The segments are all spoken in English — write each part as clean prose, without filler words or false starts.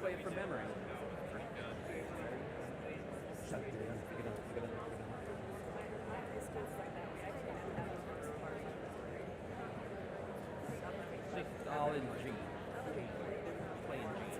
play it from memory. Shut it down. Pick it up. Pick it up. Pick it up. It's all in G. Playing G.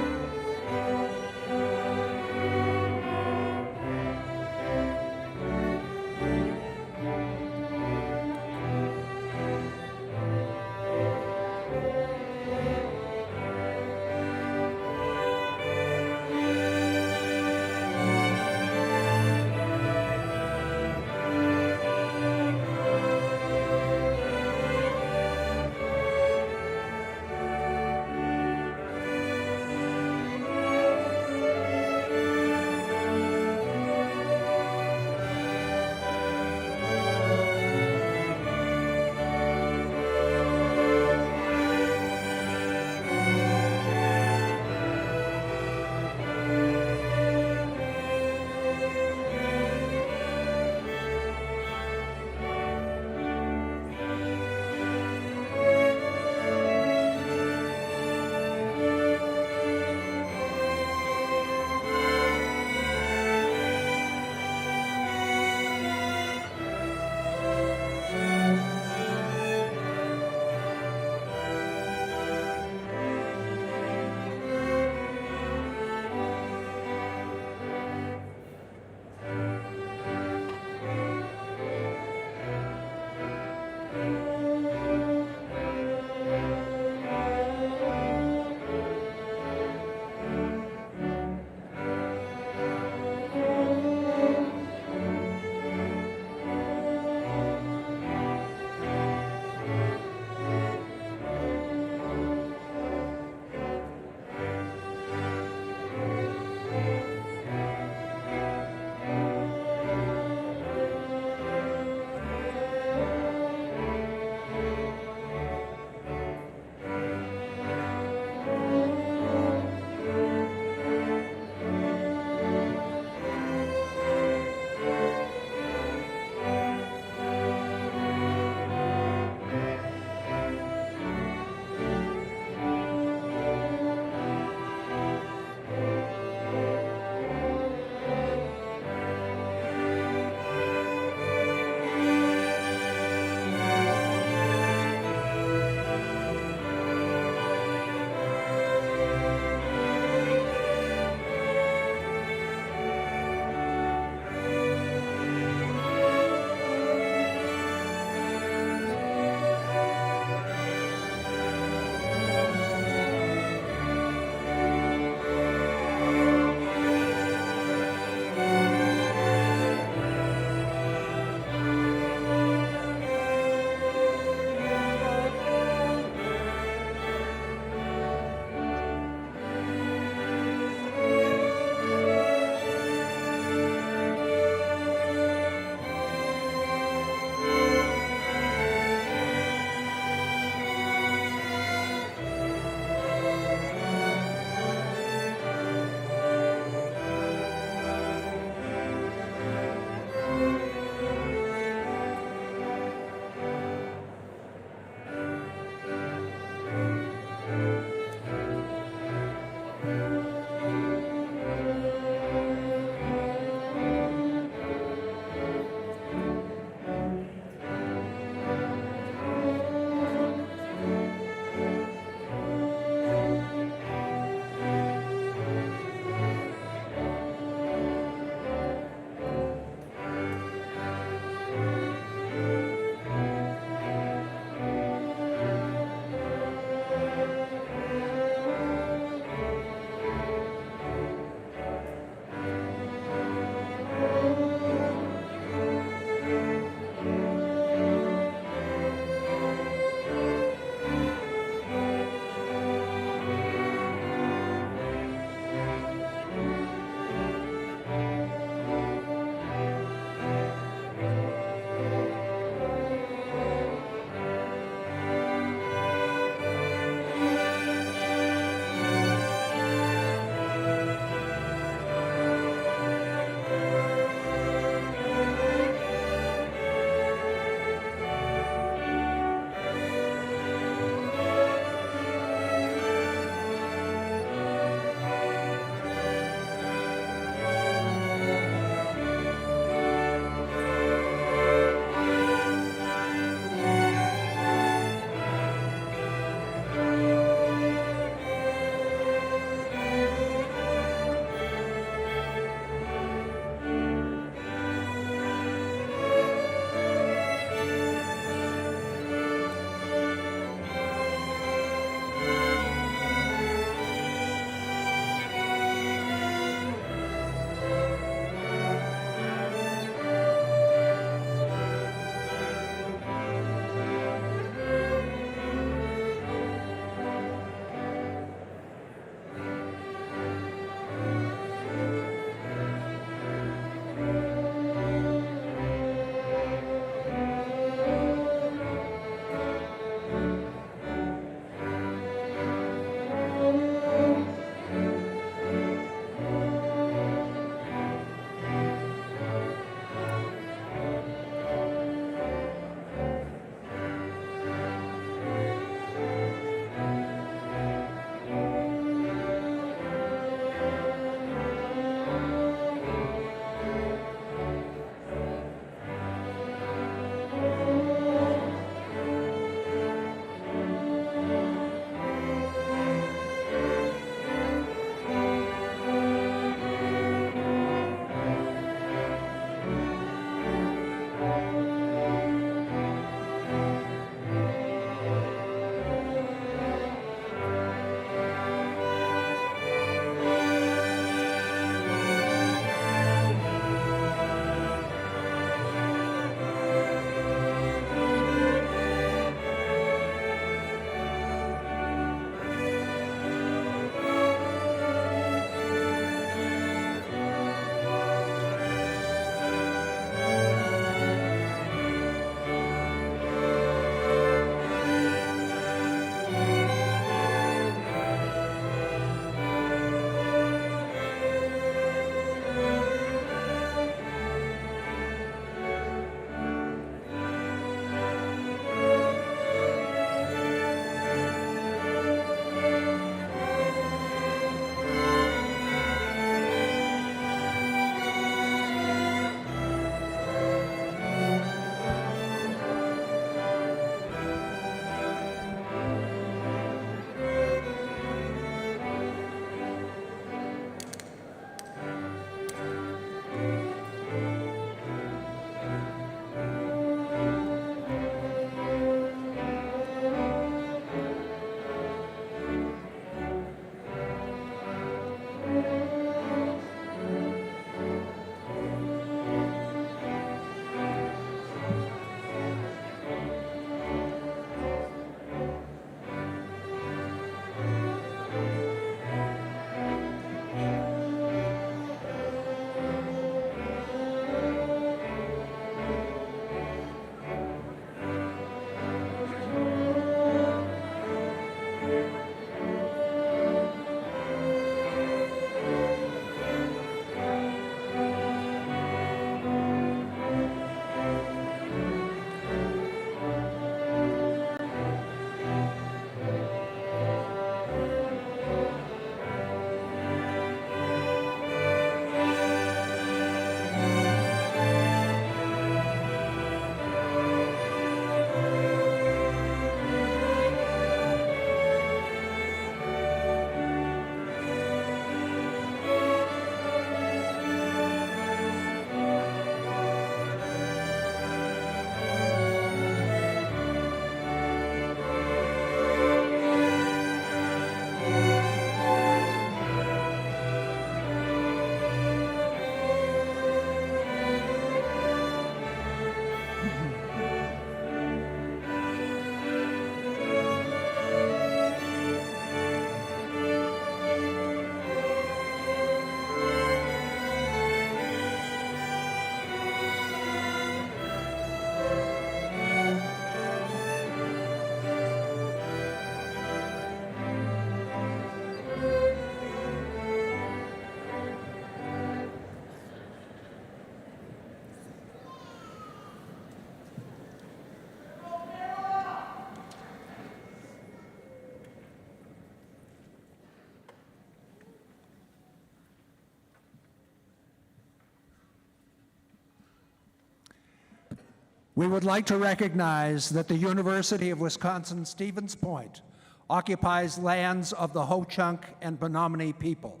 We would like to recognize that the University of Wisconsin-Stevens Point occupies lands of the Ho-Chunk and Menominee people.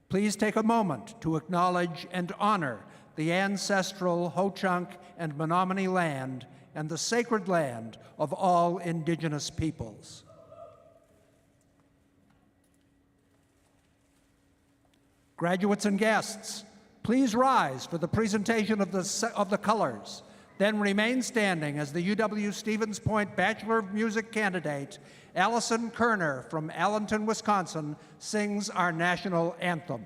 Please take a moment to acknowledge and honor the ancestral Ho-Chunk and Menominee land and the sacred land of all Indigenous peoples. Graduates and guests, please rise for the presentation of the colors. Then remain standing as the UW-Stevens Point Bachelor of Music candidate, Allison Kerner from Allenton, Wisconsin, sings our national anthem.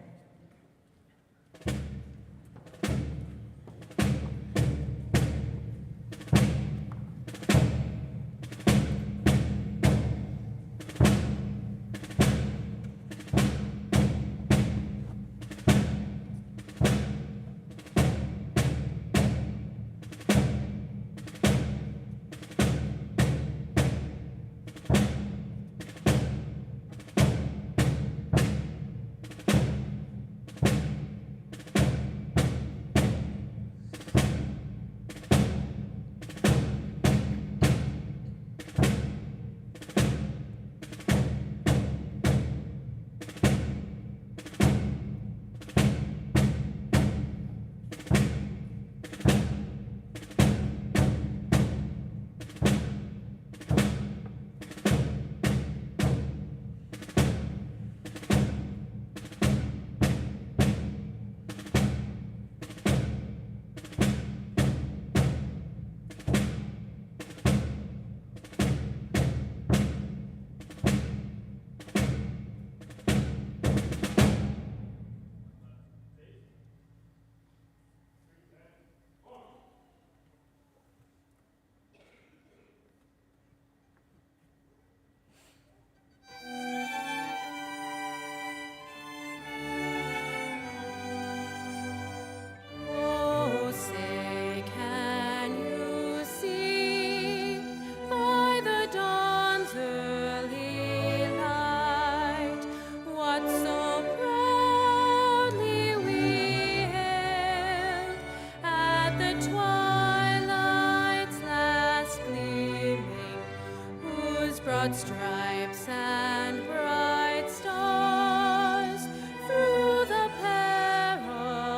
Stripes and bright stars through the perilous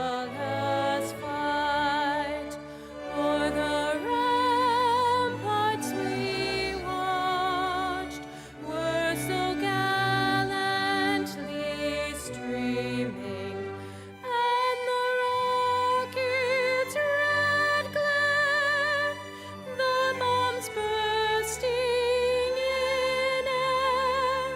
fight, o'er the ramparts we watched were so gallantly streaming, and the rocket's red glare, the bombs bursting in air,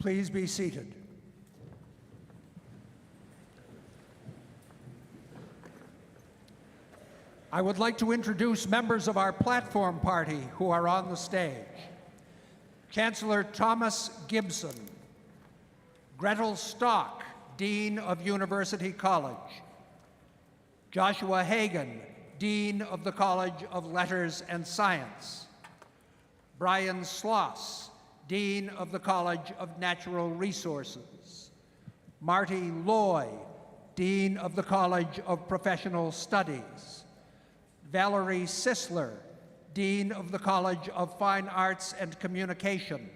Please be seated. I would like to introduce members of our platform party who are on the stage. Chancellor Thomas Gibson, Gretel Stock, Dean of University College, Joshua Hagan, Dean of the College of Letters and Science, Brian Sloss, Dean of the College of Natural Resources, Marty Loy, Dean of the College of Professional Studies, Valerie Sisler, Dean of the College of Fine Arts and Communication,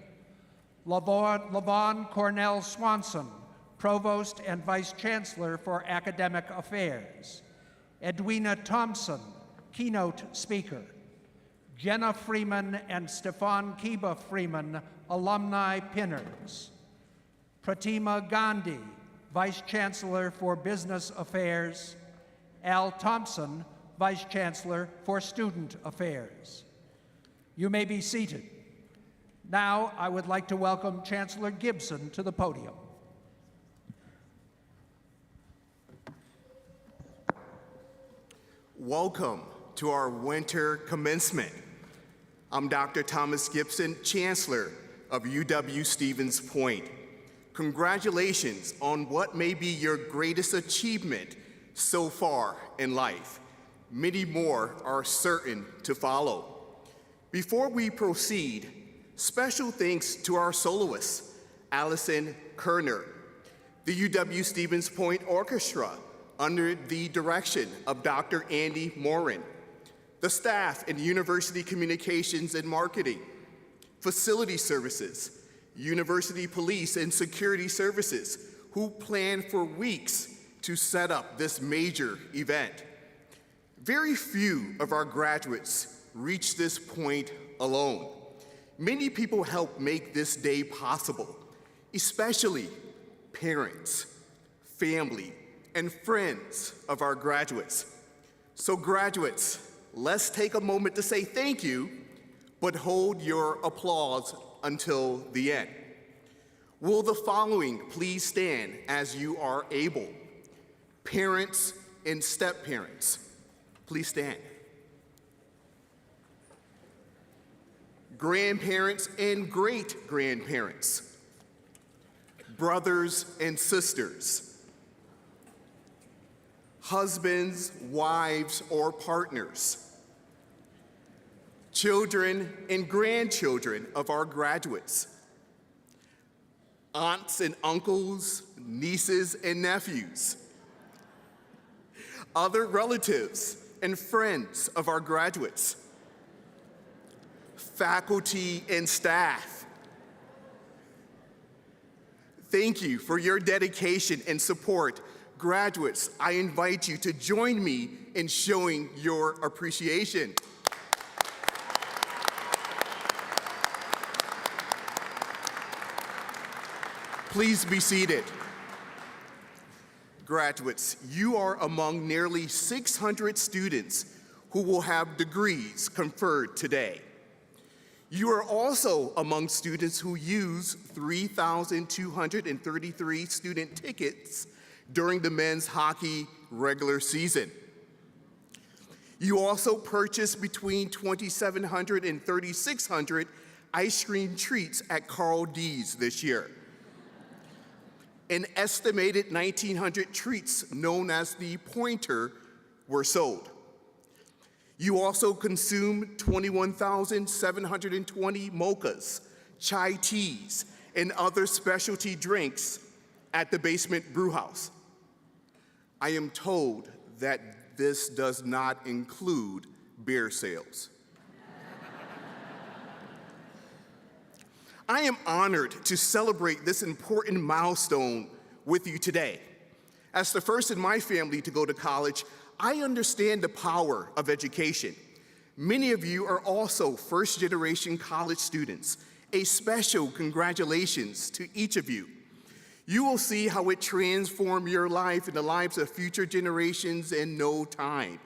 Lavon Cornell Swanson, Provost and Vice Chancellor for Academic Affairs, Edwina Thompson, Keynote Speaker, Jenna Freeman and Stefan Kiba Freeman, Alumni Pinners, Pratima Gandhi, Vice Chancellor for Business Affairs, Al Thompson, Vice Chancellor for Student Affairs. You may be seated. Now, I would like to welcome Chancellor Gibson to the podium. Welcome to our winter commencement. I'm Dr. Thomas Gibson, Chancellor of UW-Stevens Point. Congratulations on what may be your greatest achievement so far in life. Many more are certain to follow. Before we proceed, special thanks to our soloist, Allison Kerner, the UW-Stevens Point Orchestra, under the direction of Dr. Andy Morin, the staff in University Communications and Marketing, Facility Services, University Police and Security Services, who planned for weeks to set up this major event. Very few of our graduates reach this point alone. Many people help make this day possible, especially parents, family, and friends of our graduates. So graduates, let's take a moment to say thank you, but hold your applause until the end. Will the following please stand as you are able? Parents and step-parents, please stand. Grandparents and great-grandparents, brothers and sisters, husbands, wives, or partners, children and grandchildren of our graduates, aunts and uncles, nieces and nephews, other relatives and friends of our graduates, faculty and staff. Thank you for your dedication and support. Graduates, I invite you to join me in showing your appreciation. Please be seated. Graduates, you are among nearly 600 students who will have degrees conferred today. You are also among students who use 3,233 student tickets during the men's hockey regular season. You also purchased between 2,700 and 3,600 ice cream treats at Carl D's this year. An estimated 1,900 treats known as the Pointer were sold. You also consumed 21,720 mochas, chai teas, and other specialty drinks at the Basement Brewhouse. I am told that this does not include beer sales. I am honored to celebrate this important milestone with you today. As the first in my family to go to college, I understand the power of education. Many of you are also first-generation college students. A special congratulations to each of you. You will see how it transformed your life and the lives of future generations in no time.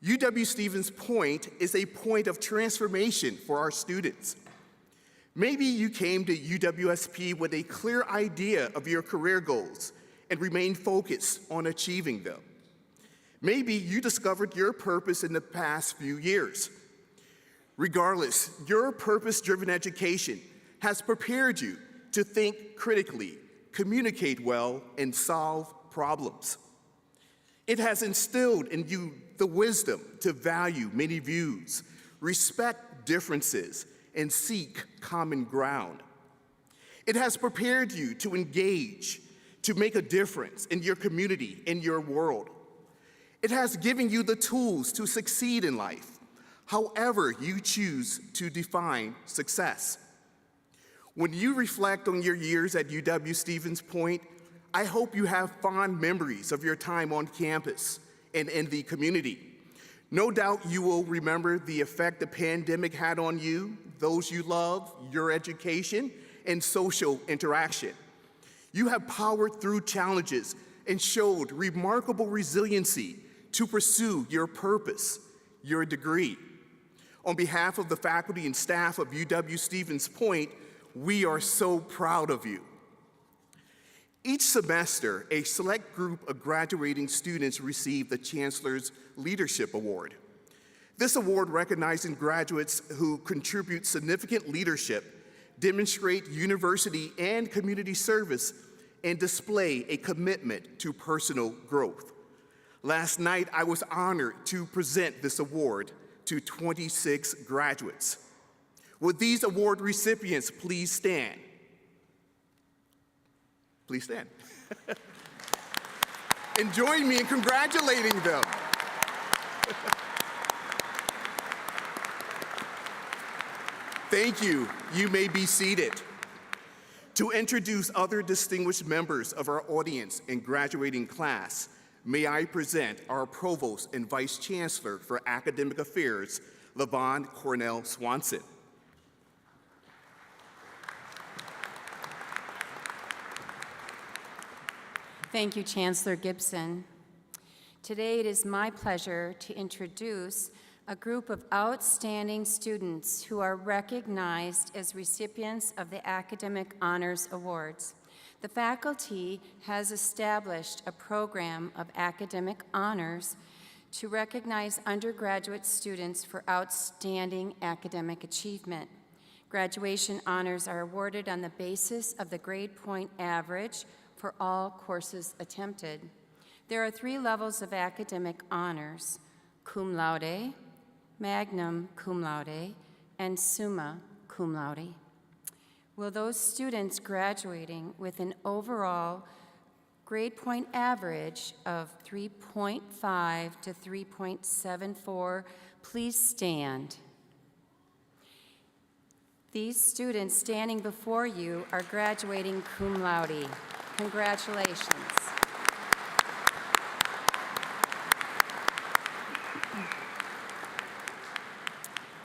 UW-Stevens Point is a point of transformation for our students. Maybe you came to UWSP with a clear idea of your career goals and remained focused on achieving them. Maybe you discovered your purpose in the past few years. Regardless, your purpose-driven education has prepared you to think critically, communicate well, and solve problems. It has instilled in you the wisdom to value many views, respect differences, and seek common ground. It has prepared you to engage, to make a difference in your community, in your world. It has given you the tools to succeed in life, however you choose to define success. When you reflect on your years at UW-Stevens Point, I hope you have fond memories of your time on campus and in the community. No doubt you will remember the effect the pandemic had on you, those you love, your education, and social interaction. You have powered through challenges and showed remarkable resiliency to pursue your purpose, your degree. On behalf of the faculty and staff of UW-Stevens Point, we are so proud of you. Each semester, a select group of graduating students receive the Chancellor's Leadership Award. This award recognizes graduates who contribute significant leadership, demonstrate university and community service, and display a commitment to personal growth. Last night, I was honored to present this award to 26 graduates. Would these award recipients please stand? Please stand. And join me in congratulating them. Thank you. You may be seated. To introduce other distinguished members of our audience and graduating class, may I present our Provost and Vice Chancellor for Academic Affairs, LaVon Cornell Swanson. Thank you, Chancellor Gibson. Today it is my pleasure to introduce a group of outstanding students who are recognized as recipients of the Academic Honors Awards. The faculty has established a program of academic honors to recognize undergraduate students for outstanding academic achievement. Graduation honors are awarded on the basis of the grade point average for all courses attempted. There are 3 levels of academic honors: cum laude, magna cum laude, and summa cum laude. Will those students graduating with an overall grade point average of 3.5 to 3.74 please stand? These students standing before you are graduating cum laude. Congratulations.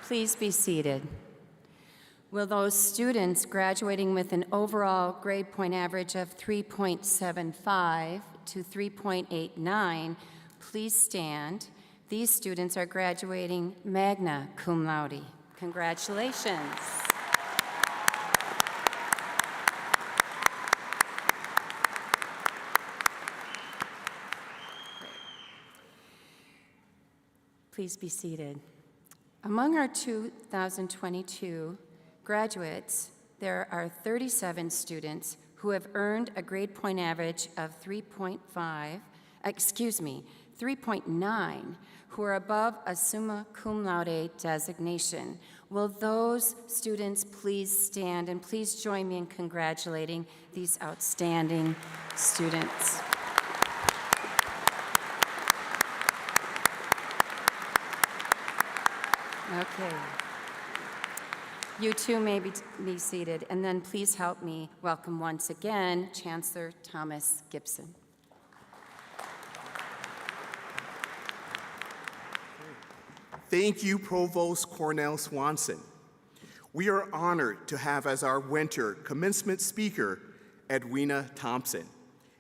Please be seated. Will those students graduating with an overall grade point average of 3.75 to 3.89 please stand? These students are graduating magna cum laude. Congratulations. Please be seated. Among our 2022 graduates, there are 37 students who have earned a grade point average of 3.9, who are above a summa cum laude designation. Will those students please stand and please join me in congratulating these outstanding students. Okay. You too may be seated, and then please help me welcome once again Chancellor Thomas Gibson. Thank you, Provost Cornell Swanson. We are honored to have as our winter commencement speaker Edwina Thompson,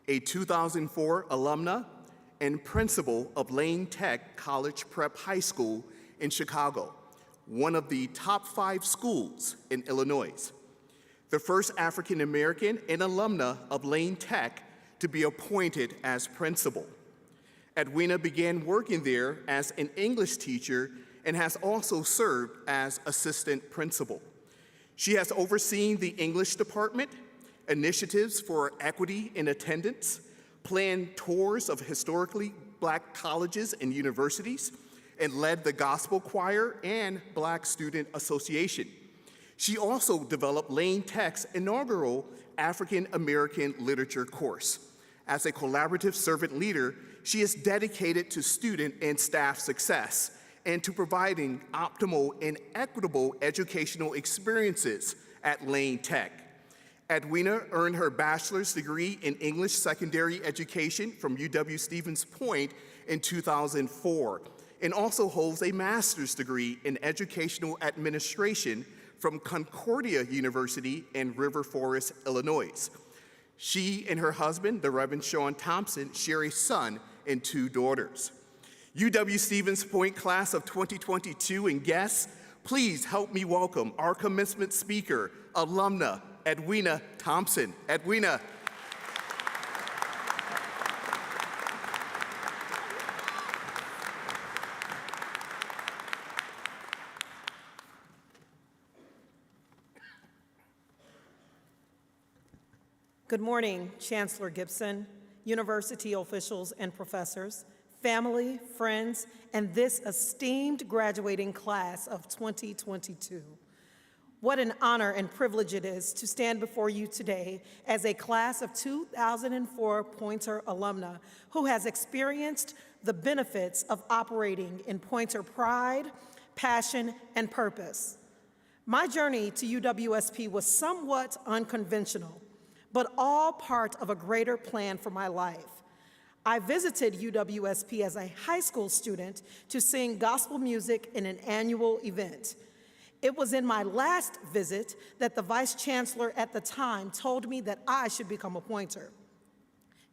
a 2004 alumna and principal of Lane Tech College Prep High School in Chicago, one of the top 5 schools in Illinois. the first African American and alumna of Lane Tech to be appointed as principal. Edwina began working there as an English teacher and has also served as assistant principal. She has overseen the English department, initiatives for equity in attendance, planned tours of historically Black colleges and universities, and led the gospel choir and Black Student Association. She also developed Lane Tech's inaugural African American Literature course. As a collaborative servant leader, she is dedicated to student and staff success and to providing optimal and equitable educational experiences at Lane Tech. Edwina earned her bachelor's degree in English secondary education from UW-Stevens Point in 2004, and also holds a master's degree in educational administration from Concordia University in River Forest, Illinois. She and her husband, the Reverend Sean Thompson, share a son and 2 daughters. UW-Stevens Point class of 2022 and guests, please help me welcome our commencement speaker, alumna Edwina Thompson. Edwina. Good morning, Chancellor Gibson, university officials and professors, family, friends, and this esteemed graduating class of 2022. What an honor and privilege it is to stand before you today as a class of 2004 Poynter alumna who has experienced the benefits of operating in Poynter pride, passion, and purpose. My journey to UWSP was somewhat unconventional, but all part of a greater plan for my life. I visited UWSP as a high school student to sing gospel music in an annual event. It was in my last visit that the Vice Chancellor at the time told me that I should become a Poynter.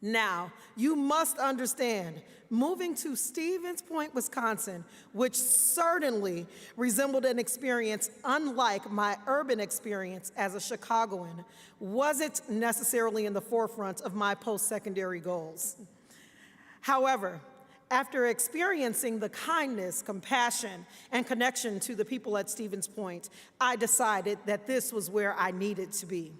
Now, you must understand, moving to Stevens Point, Wisconsin, which certainly resembled an experience unlike my urban experience as a Chicagoan, wasn't necessarily in the forefront of my post-secondary goals. However, after experiencing the kindness, compassion, and connection to the people at Stevens Point, I decided that this was where I needed to be.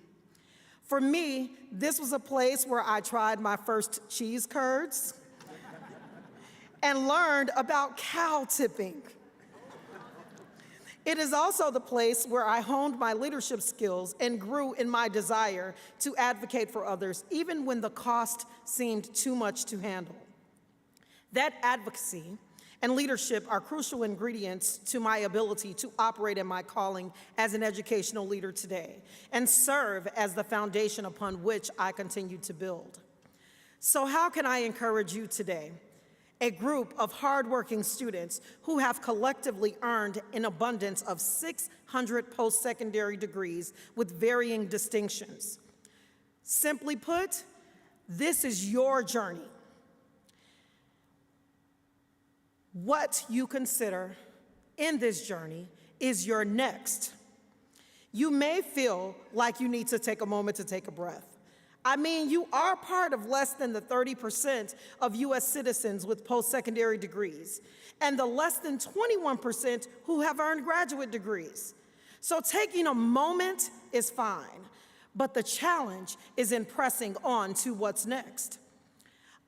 For me, this was a place where I tried my first cheese curds and learned about cow tipping. It is also the place where I honed my leadership skills and grew in my desire to advocate for others, even when the cost seemed too much to handle. That advocacy and leadership are crucial ingredients to my ability to operate in my calling as an educational leader today and serve as the foundation upon which I continue to build. So how can I encourage you today? A group of hardworking students who have collectively earned an abundance of 600 post-secondary degrees with varying distinctions. Simply put, this is your journey. What you consider in this journey is your next. You may feel like you need to take a moment to take a breath. I mean, you are part of less than the 30% of US citizens with post-secondary degrees, and the less than 21% who have earned graduate degrees. So taking a moment is fine, but the challenge is in pressing on to what's next.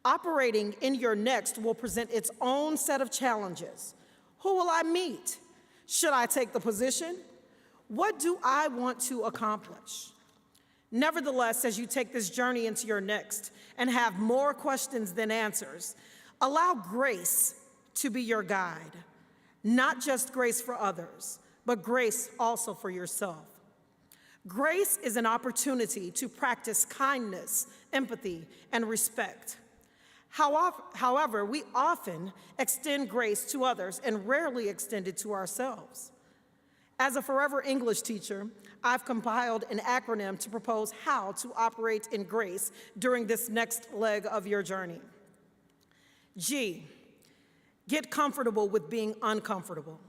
Operating in your next will present its own set of challenges. Who will I meet? Should I take the position? What do I want to accomplish? Nevertheless, as you take this journey into your next and have more questions than answers, allow grace to be your guide. Not just grace for others, but grace also for yourself. Grace is an opportunity to practice kindness, empathy, and respect. However, we often extend grace to others and rarely extend it to ourselves. As a forever English teacher, I've compiled an acronym to propose how to operate in grace during this next leg of your journey. G, get comfortable with being uncomfortable.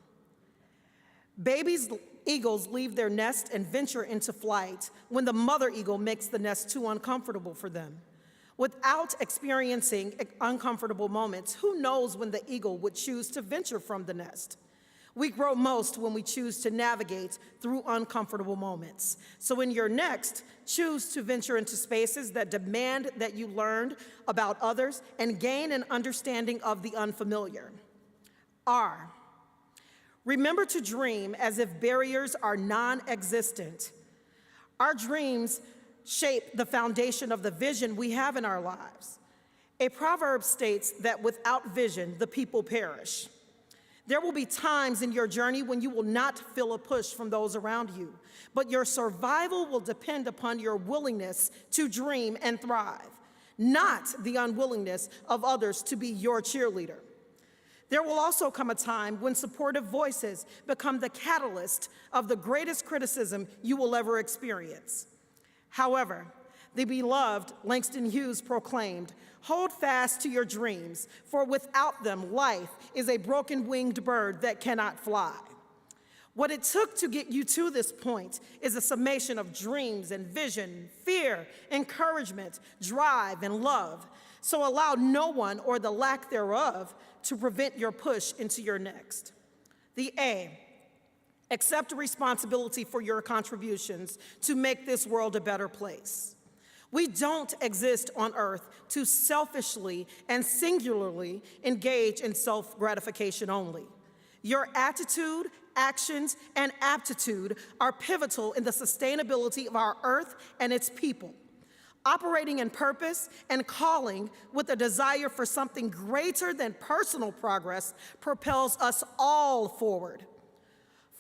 Babies eagles leave their nest and venture into flight when the mother eagle makes the nest too uncomfortable for them. Without experiencing uncomfortable moments, who knows when the eagle would choose to venture from the nest? We grow most when we choose to navigate through uncomfortable moments. So in your next, choose to venture into spaces that demand that you learn about others and gain an understanding of the unfamiliar. R, remember to dream as if barriers are non-existent. Our dreams shape the foundation of the vision we have in our lives. A proverb states that without vision, the people perish. There will be times in your journey when you will not feel a push from those around you, but your survival will depend upon your willingness to dream and thrive, not the unwillingness of others to be your cheerleader. There will also come a time when supportive voices become the catalyst of the greatest criticism you will ever experience. However, the beloved Langston Hughes proclaimed, "Hold fast to your dreams, for without them, life is a broken-winged bird that cannot fly." What it took to get you to this point is a summation of dreams and vision, fear, encouragement, drive, and love. So allow no one or the lack thereof to prevent your push into your next. The A, accept responsibility for your contributions to make this world a better place. We don't exist on earth to selfishly and singularly engage in self-gratification only. Your attitude, actions, and aptitude are pivotal in the sustainability of our earth and its people. Operating in purpose and calling with a desire for something greater than personal progress propels us all forward.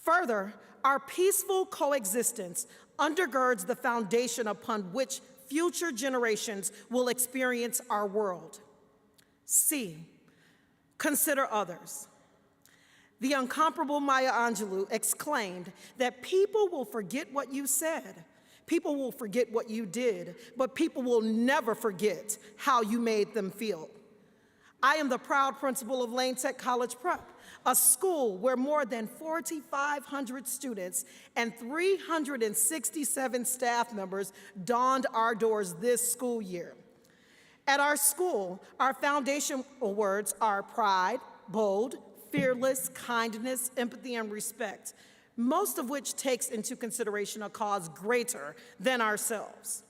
Further, our peaceful coexistence undergirds the foundation upon which future generations will experience our world. C, consider others. The incomparable Maya Angelou exclaimed that people will forget what you said, people will forget what you did, but people will never forget how you made them feel. I am the proud principal of Lane Tech College Prep, a school where more than 4,500 students and 367 staff members dawned our doors this school year. At our school, our foundational words are pride, bold, fearless, kindness, empathy, and respect, most of which takes into consideration a cause greater than ourselves.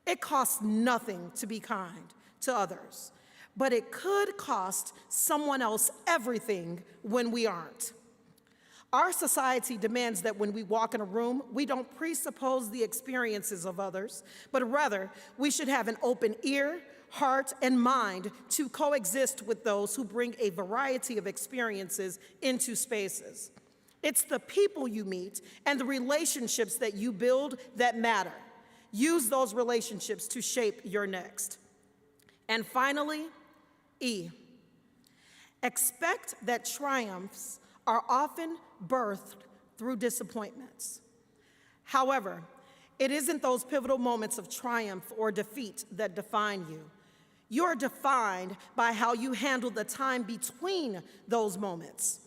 It costs nothing to be kind to others, but it could cost someone else everything when we aren't. Our society demands that when we walk in a room, we don't presuppose the experiences of others, but rather we should have an open ear, heart, and mind to coexist with those who bring a variety of experiences into spaces. It's the people you meet and the relationships that you build that matter. Use those relationships to shape your next. And finally, E, expect that triumphs are often birthed through disappointments. However, it isn't those pivotal moments of triumph or defeat that define you. You're defined by how you handle the time between those moments.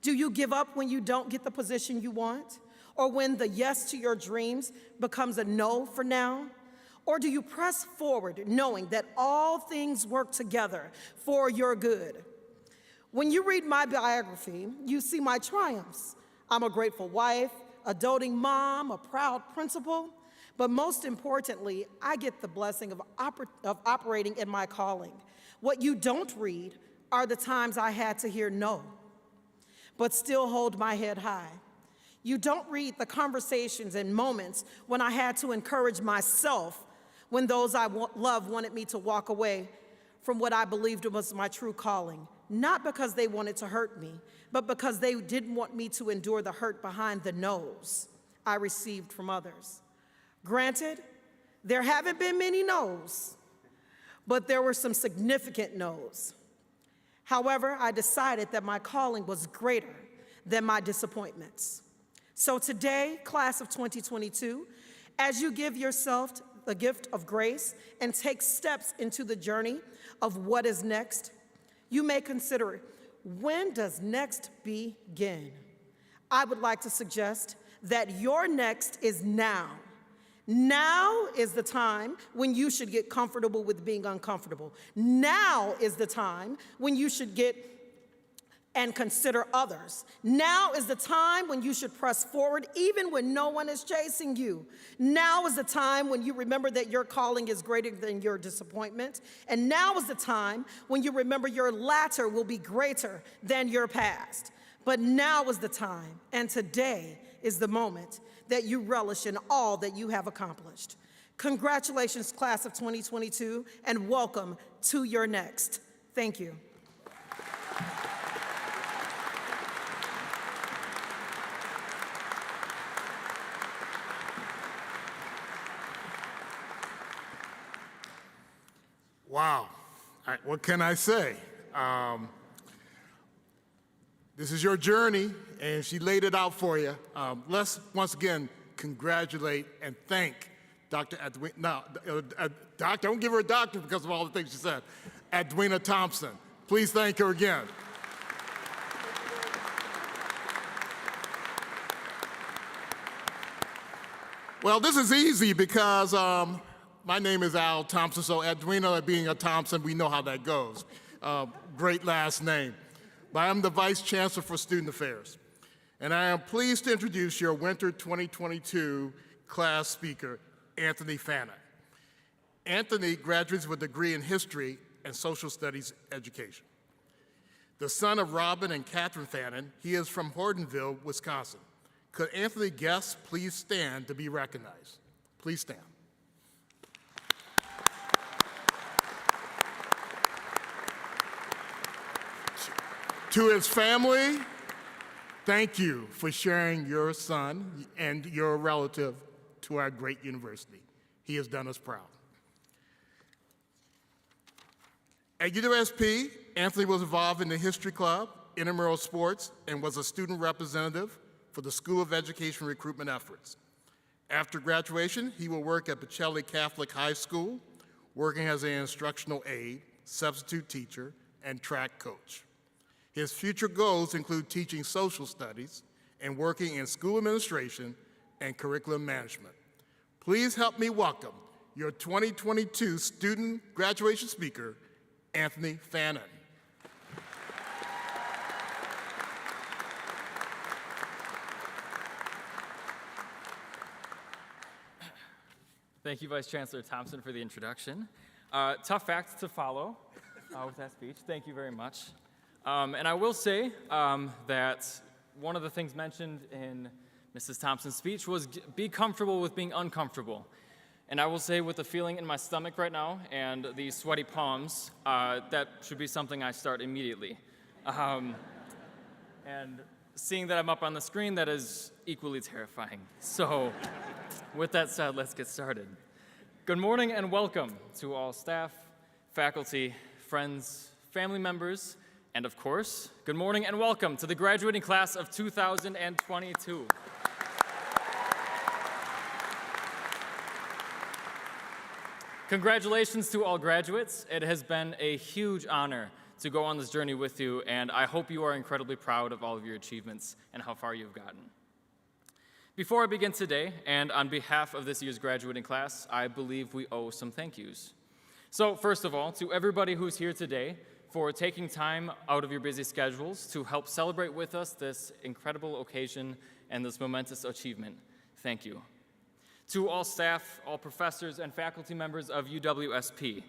Do you give up when you don't get the position you want? Or when the yes to your dreams becomes a no for now? Or do you press forward knowing that all things work together for your good? When you read my biography, you see my triumphs. I'm a grateful wife, a doting mom, a proud principal, but most importantly, I get the blessing of operating in my calling. What you don't read are the times I had to hear no, but still hold my head high. You don't read the conversations and moments when I had to encourage myself when those I love wanted me to walk away from what I believed was my true calling, not because they wanted to hurt me, but because they didn't want me to endure the hurt behind the no's I received from others. Granted, there haven't been many no's, but there were some significant no's. However, I decided that my calling was greater than my disappointments. So today, class of 2022, as you give yourself the gift of grace and take steps into the journey of what is next, you may consider, when does next begin? I would like to suggest that your next is now. Now is the time when you should get comfortable with being uncomfortable. Now is the time when you should get and consider others. Now is the time when you should press forward even when no one is chasing you. Now is the time when you remember that your calling is greater than your disappointment. And now is the time when you remember your latter will be greater than your past. But now is the time, and today is the moment that you relish in all that you have accomplished. Congratulations, class of 2022, and welcome to your next. Thank you. Wow. What can I say? This is your journey, and she laid it out for you. Let's once again congratulate and thank Dr. Doctor, don't give her a doctor because of all the things she said, Edwina Thompson. Please thank her again. Well, this is easy because my name is Al Thompson, so Edwina being a Thompson, we know how that goes. Great last name. But I'm the Vice Chancellor for Student Affairs, and I am pleased to introduce your Winter 2022 class speaker, Anthony Fannin. Anthony graduates with a degree in History and Social Studies education. The son of Robin and Catherine Fannin, he is from Hortonville, Wisconsin. Could Anthony Guest please stand to be recognized? Please stand. To his family, thank you for sharing your son and your relative to our great university. He has done us proud. At UWSP, Anthony was involved in the History Club, intramural sports, and was a student representative for the School of Education recruitment efforts. After graduation, he will work at Pacelli Catholic High School, working as an instructional aide, substitute teacher, and track coach. His future goals include teaching social studies and working in school administration and curriculum management. Please help me welcome your 2022 student graduation speaker, Anthony Fannin. Thank you, Vice Chancellor Thompson, for the introduction. Tough facts to follow with that speech. Thank you very much. And I will say that one of the things mentioned in Mrs. Thompson's speech was be comfortable with being uncomfortable. And I will say with the feeling in my stomach right now and the sweaty palms, that should be something I start immediately. And seeing that I'm up on the screen, that is equally terrifying. So with that said, let's get started. Good morning and welcome to all staff, faculty, friends, family members, and of course, good morning and welcome to the graduating class of 2022. Congratulations to all graduates. It has been a huge honor to go on this journey with you, and I hope you are incredibly proud of all of your achievements and how far you've gotten. Before I begin today, and on behalf of this year's graduating class, I believe we owe some thank yous. So first of all, to everybody who's here today, for taking time out of your busy schedules to help celebrate with us this incredible occasion and this momentous achievement. Thank you. To all staff, all professors, and faculty members of UWSP,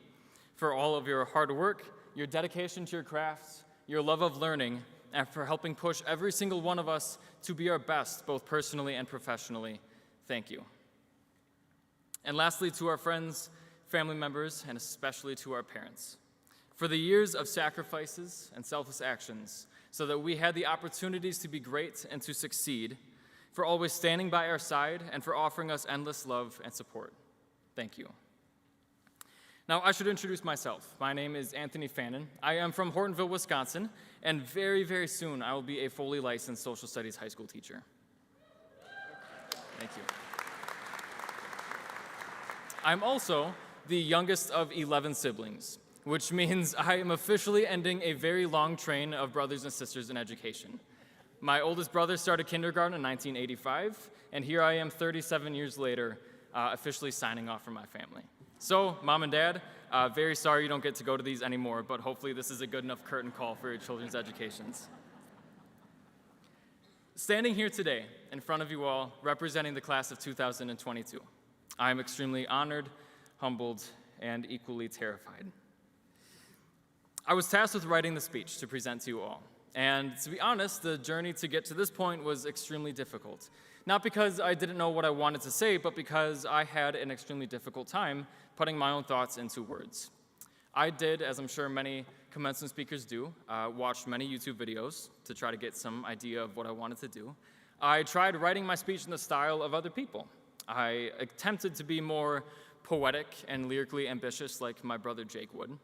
for all of your hard work, your dedication to your crafts, your love of learning, and for helping push every single one of us to be our best, both personally and professionally. Thank you. And lastly, to our friends, family members, and especially to our parents, for the years of sacrifices and selfless actions so that we had the opportunities to be great and to succeed, for always standing by our side and for offering us endless love and support. Thank you. Now, I should introduce myself. My name is Anthony Fannin. I am from Hortonville, Wisconsin, and very, very soon I will be a fully licensed social studies high school teacher. Thank you. I'm also the youngest of 11 siblings, which means I am officially ending a very long train of brothers and sisters in education. My oldest brother started kindergarten in 1985, and here I am 37 years later, officially signing off from my family. So, Mom and Dad, very sorry you don't get to go to these anymore, but hopefully this is a good enough curtain call for your children's educations. Standing here today in front of you all, representing the class of 2022, I am extremely honored, humbled, and equally terrified. I was tasked with writing the speech to present to you all. And to be honest, the journey to get to this point was extremely difficult. Not because I didn't know what I wanted to say, but because I had an extremely difficult time putting my own thoughts into words. I did, as I'm sure many commencement speakers do, watched many YouTube videos to try to get some idea of what I wanted to do. I tried writing my speech in the style of other people. I attempted to be more poetic and lyrically ambitious like my brother Jake would.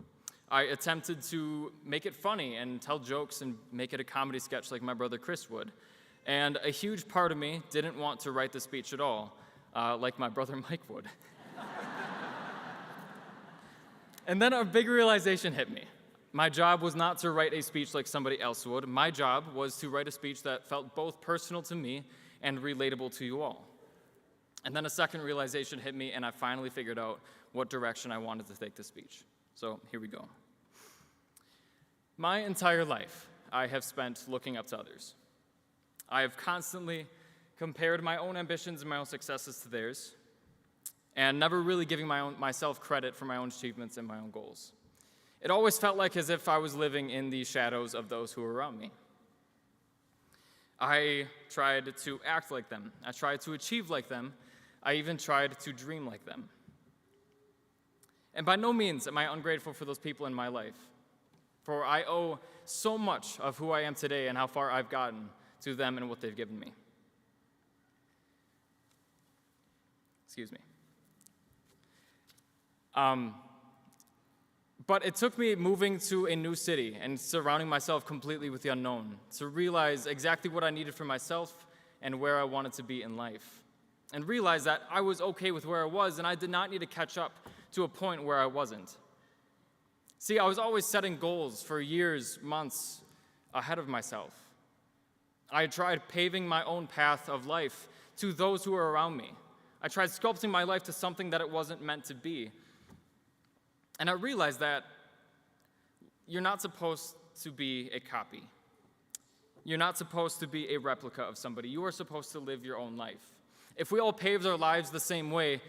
I attempted to make it funny and tell jokes and make it a comedy sketch like my brother Chris would. And a huge part of me didn't want to write the speech at all, like my brother Mike would. And then a big realization hit me. My job was not to write a speech like somebody else would. My job was to write a speech that felt both personal to me and relatable to you all. And then a second realization hit me, and I finally figured out what direction I wanted to take the speech. So here we go. My entire life, I have spent looking up to others. I have constantly compared my own ambitions and my own successes to theirs, and never really giving myself credit for my own achievements and my own goals. It always felt like as if I was living in the shadows of those who were around me. I tried to act like them. I tried to achieve like them. I even tried to dream like them. And by no means am I ungrateful for those people in my life, for I owe so much of who I am today and how far I've gotten to them and what they've given me. Excuse me. But it took me moving to a new city and surrounding myself completely with the unknown to realize exactly what I needed for myself and where I wanted to be in life. And realize that I was okay with where I was and I did not need to catch up to a point where I wasn't. See, I was always setting goals for years, months ahead of myself. I tried paving my own path of life to those who were around me. I tried sculpting my life to something that it wasn't meant to be. And I realized that you're not supposed to be a copy. You're not supposed to be a replica of somebody. You are supposed to live your own life. If we all paved our lives the same way,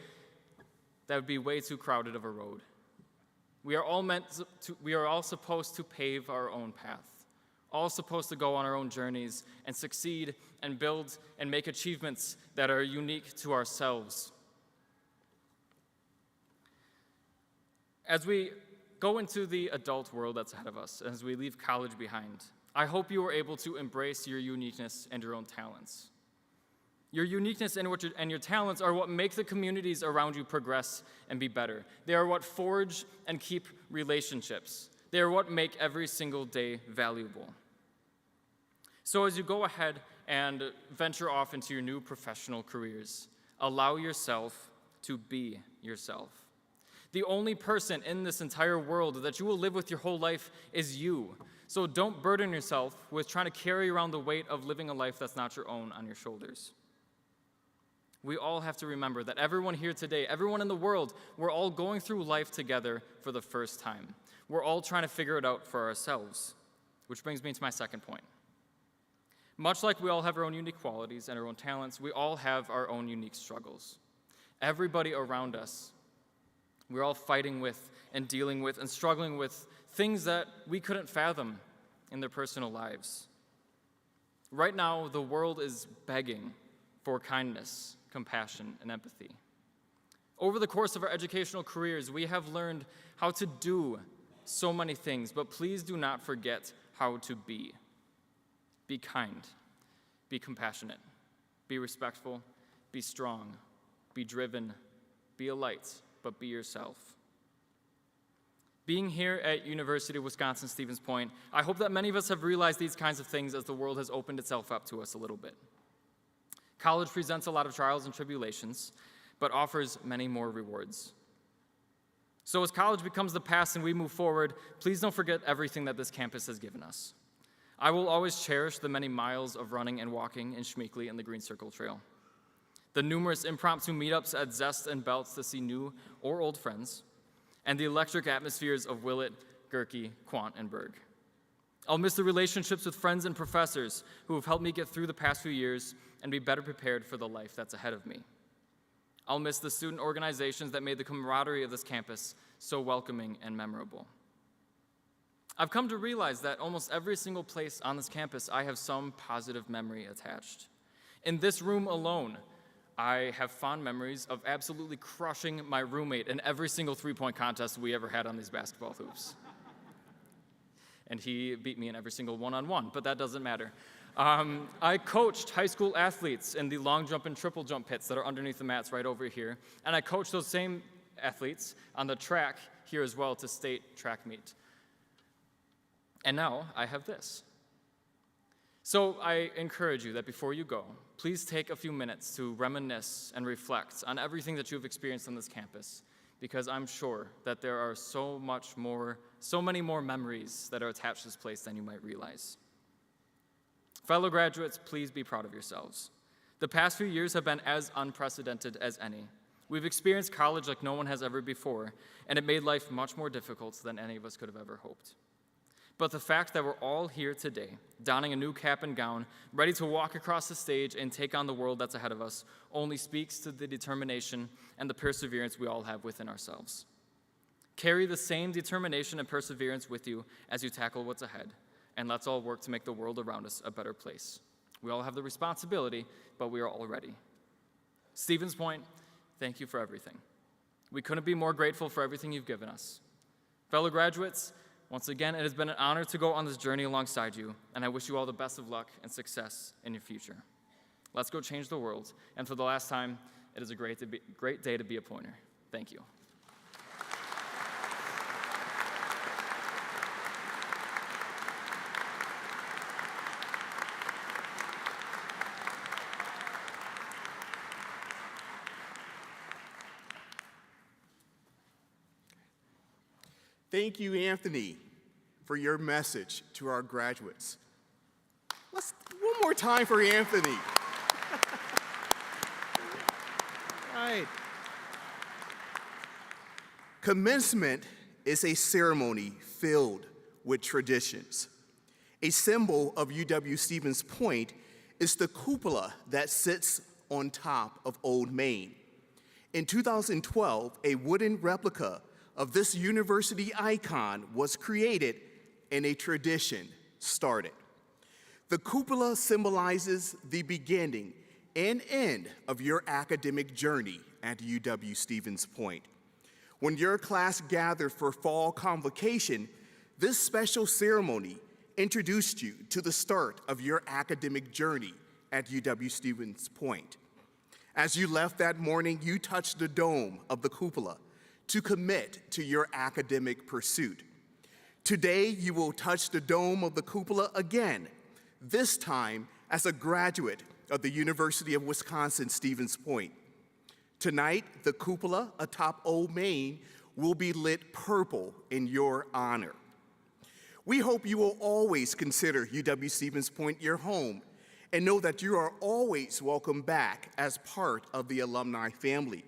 that would be way too crowded of a road. We are all supposed to pave our own path, all supposed to go on our own journeys and succeed and build and make achievements that are unique to ourselves. As we go into the adult world that's ahead of us, as we leave college behind, I hope you are able to embrace your uniqueness and your own talents. Your uniqueness and your talents are what make the communities around you progress and be better. They are what forge and keep relationships. They are what make every single day valuable. So as you go ahead and venture off into your new professional careers, allow yourself to be yourself. The only person in this entire world that you will live with your whole life is you. So don't burden yourself with trying to carry around the weight of living a life that's not your own on your shoulders. We all have to remember that everyone here today, everyone in the world, we're all going through life together for the first time. We're all trying to figure it out for ourselves, which brings me to my second point. Much like we all have our own unique qualities and our own talents, we all have our own unique struggles. Everybody around us, we're all fighting with and dealing with and struggling with things that we couldn't fathom in their personal lives. Right now, the world is begging for kindness, compassion, and empathy. Over the course of our educational careers, we have learned how to do so many things, but please do not forget how to be. Be kind, be compassionate, be respectful, be strong, be driven, be a light, but be yourself. Being here at University of Wisconsin-Stevens Point, I hope that many of us have realized these kinds of things as the world has opened itself up to us a little bit. College presents a lot of trials and tribulations, but offers many more rewards. So as college becomes the past and we move forward, please don't forget everything that this campus has given us. I will always cherish the many miles of running and walking in Schmeekly and the Green Circle Trail, the numerous impromptu meetups at Zest and Belts to see new or old friends, and the electric atmospheres of Willett, Gerke, Quant, and Berg. I'll miss the relationships with friends and professors who have helped me get through the past few years and be better prepared for the life that's ahead of me. I'll miss the student organizations that made the camaraderie of this campus so welcoming and memorable. I've come to realize that almost every single place on this campus, I have some positive memory attached. In this room alone, I have fond memories of absolutely crushing my roommate in every single three-point contest we ever had on these basketball hoops. And he beat me in every single one-on-one, but that doesn't matter. I coached high school athletes in the long jump and triple jump pits that are underneath the mats right over here. And I coached those same athletes on the track here as well to state track meet. And now I have this. So I encourage you that before you go, please take a few minutes to reminisce and reflect on everything that you've experienced on this campus, because I'm sure that there are so many more memories that are attached to this place than you might realize. Fellow graduates, please be proud of yourselves. The past few years have been as unprecedented as any. We've experienced college like no one has ever before, and it made life much more difficult than any of us could have ever hoped. But the fact that we're all here today, donning a new cap and gown, ready to walk across the stage and take on the world that's ahead of us, only speaks to the determination and the perseverance we all have within ourselves. Carry the same determination and perseverance with you as you tackle what's ahead, and let's all work to make the world around us a better place. We all have the responsibility, but we are all ready. Stevens Point, thank you for everything. We couldn't be more grateful for everything you've given us. Fellow graduates, once again, it has been an honor to go on this journey alongside you, and I wish you all the best of luck and success in your future. Let's go change the world, and for the last time, it is a great day to be a Pointer. Thank you. Thank you, Anthony, for your message to our graduates. Let's one more time for Anthony. Right. Commencement is a ceremony filled with traditions. A symbol of UW-Stevens Point is the cupola that sits on top of Old Main. In 2012, a wooden replica of this university icon was created and a tradition started. The cupola symbolizes the beginning and end of your academic journey at UW-Stevens Point. When your class gathered for fall convocation, this special ceremony introduced you to the start of your academic journey at UW-Stevens Point. As you left that morning, you touched the dome of the cupola to commit to your academic pursuit. Today, you will touch the dome of the cupola again, this time as a graduate of the University of Wisconsin-Stevens Point. Tonight, the cupola atop Old Main will be lit purple in your honor. We hope you will always consider UW-Stevens Point your home and know that you are always welcome back as part of the alumni family.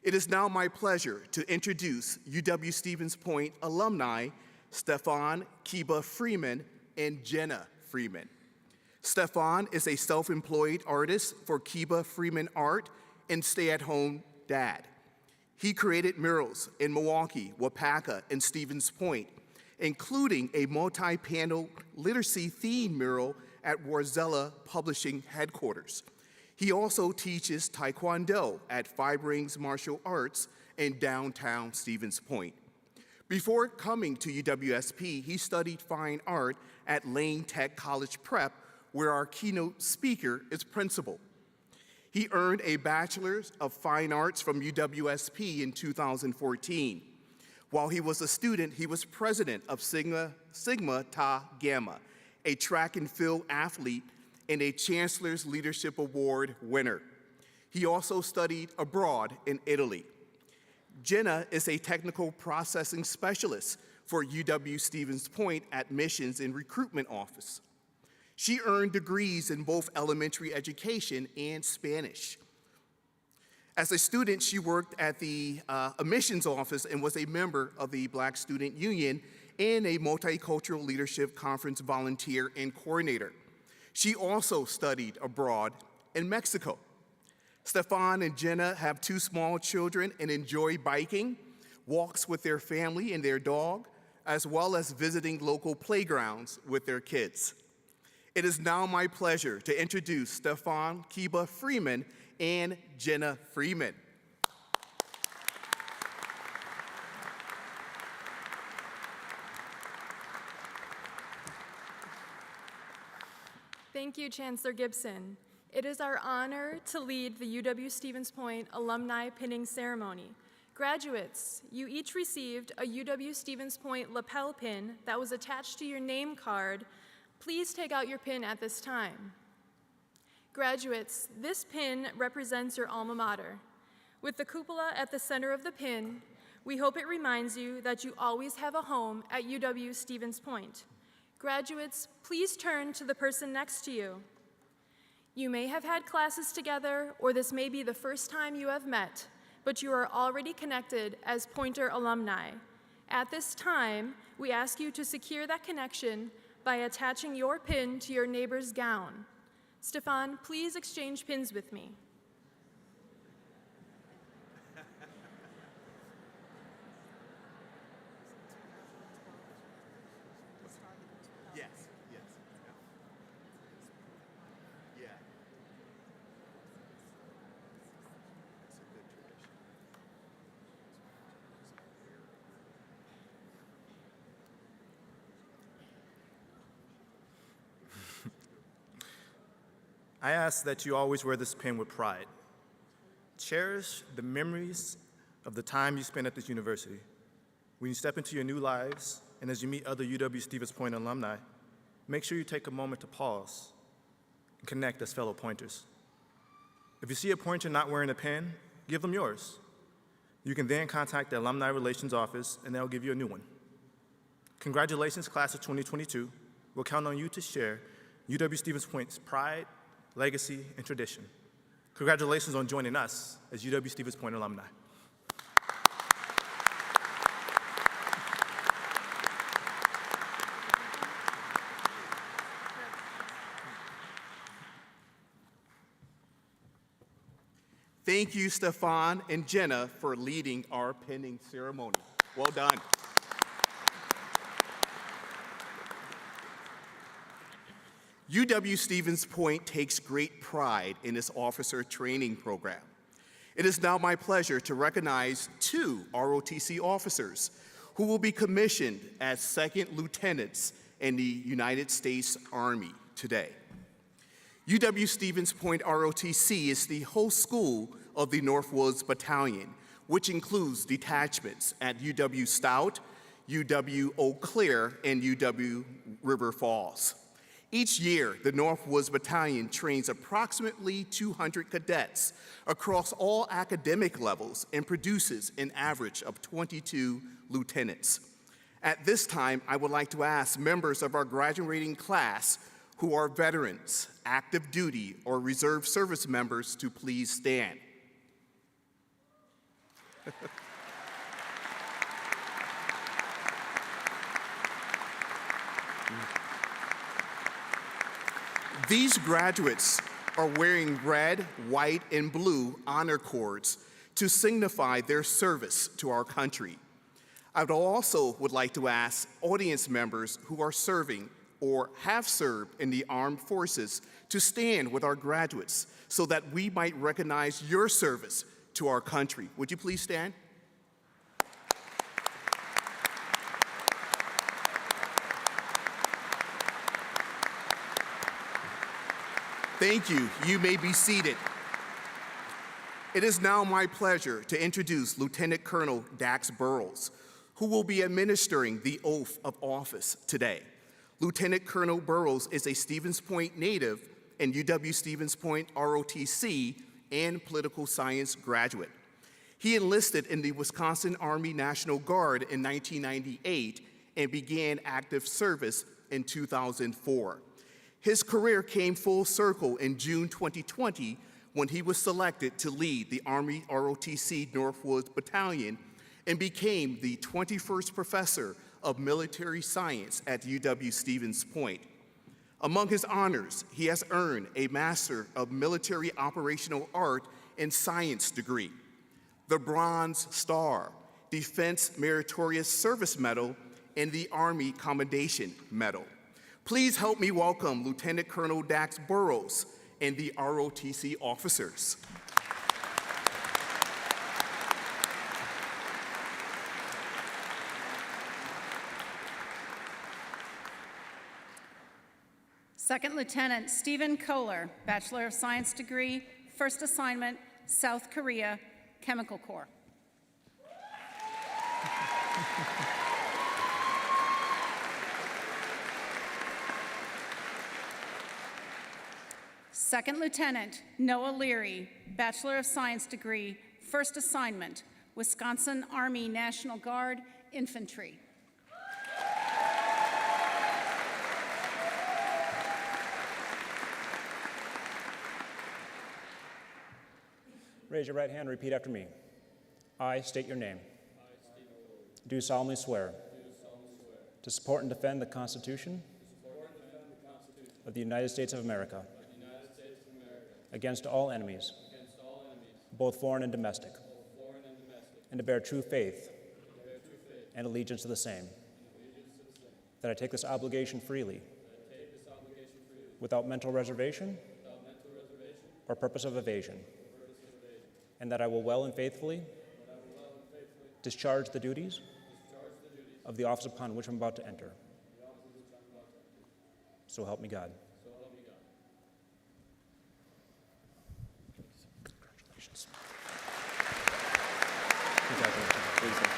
It is now my pleasure to introduce UW-Stevens Point alumni Stefan Kiba Freeman and Jenna Freeman. Stefan is a self-employed artist for Kiba Freeman Art and stay-at-home dad. He created murals in Milwaukee, Wapaka, and Stevens Point, including a multi-panel literacy-themed mural at Warzella Publishing headquarters. He also teaches Taekwondo at Five Rings Martial Arts in downtown Stevens Point. Before coming to UWSP, he studied fine art at Lane Tech College Prep, where our keynote speaker is principal. He earned a Bachelor's of Fine Arts from UWSP in 2014. While he was a student, he was president of Sigma Tau Gamma, a track and field athlete and a Chancellor's Leadership Award winner. He also studied abroad in Italy. Jenna is a technical processing specialist for UW Stevens Point Admissions and Recruitment Office. She earned degrees in both elementary education and Spanish. As a student, she worked at the admissions office and was a member of the Black Student Union and a multicultural leadership conference volunteer and coordinator. She also studied abroad in Mexico. Stefan and Jenna have 2 small children and enjoy biking, walks with their family and their dog, as well as visiting local playgrounds with their kids. It is now my pleasure to introduce Stefan Kiba Freeman and Jenna Freeman. Thank you, Chancellor Gibson. It is our honor to lead the UW Stevens Point Alumni Pinning Ceremony. Graduates, you each received a UW Stevens Point lapel pin that was attached to your name card. Please take out your pin at this time. Graduates, this pin represents your alma mater. With the cupola at the center of the pin, we hope it reminds you that you always have a home at UW Stevens Point. Graduates, please turn to the person next to you. You may have had classes together, or this may be the first time you have met, but you are already connected as Pointer alumni. At this time, we ask you to secure that connection by attaching your pin to your neighbor's gown. Stefan, please exchange pins with me. Yes, yes. Yeah. It's a good tradition. I ask that you always wear this pin with pride. Cherish the memories of the time you spent at this university. When you step into your new lives, and as you meet other UW Stevens Point alumni, make sure you take a moment to pause and connect as fellow Pointers. If you see a Pointer not wearing a pin, give them yours. You can then contact the Alumni Relations Office, and they'll give you a new one. Congratulations, class of 2022. We'll count on you to share UW Stevens Point's pride, legacy, and tradition. Congratulations on joining us as UW Stevens Point alumni. Thank you, Stefan and Jenna, for leading our pinning ceremony. Well done. UW Stevens Point takes great pride in its officer training program. It is now my pleasure to recognize 2 ROTC officers who will be commissioned as second lieutenants in the United States Army today. UW Stevens Point ROTC is the host school of the Northwoods Battalion, which includes detachments at UW Stout, UW Eau Claire, and UW River Falls. Each year, the Northwoods Battalion trains approximately 200 cadets across all academic levels and produces an average of 22 lieutenants. At this time, I would like to ask members of our graduating class who are veterans, active duty, or reserve service members to please stand. These graduates are wearing red, white, and blue honor cords to signify their service to our country. I would like to ask audience members who are serving or have served in the armed forces to stand with our graduates so that we might recognize your service to our country. Would you please stand? Thank you. You may be seated. It is now my pleasure to introduce Lieutenant Colonel Dax Burrows, who will be administering the oath of office today. Lieutenant Colonel Burrows is a Stevens Point native and UW Stevens Point ROTC and political science graduate. He enlisted in the Wisconsin Army National Guard in 1998 and began active service in 2004. His career came full circle in June 2020 when he was selected to lead the Army ROTC Northwoods Battalion and became the 21st Professor of Military Science at UW-Stevens Point. Among his honors, he has earned a Master of Military Operational Art and Science degree, the Bronze Star, Defense Meritorious Service Medal, and the Army Commendation Medal. Please help me welcome Lieutenant Colonel Dax Burrows and the ROTC officers. Second Lieutenant Stephen Kohler, Bachelor of Science degree, first assignment, South Korea, Chemical Corps. Second Lieutenant Noah Leary, Bachelor of Science degree, first assignment, Wisconsin Army National Guard, Infantry. Raise your right hand and repeat after me. I state your name. Do solemnly swear to support and defend the Constitution of the United States of America against all enemies, both foreign and domestic, and to bear true faith and allegiance to the same, that I take this obligation freely without mental reservation or purpose of evasion, and that I will well and faithfully discharge the duties of the office upon which I'm about to enter. So help me God. Congratulations. Congratulations.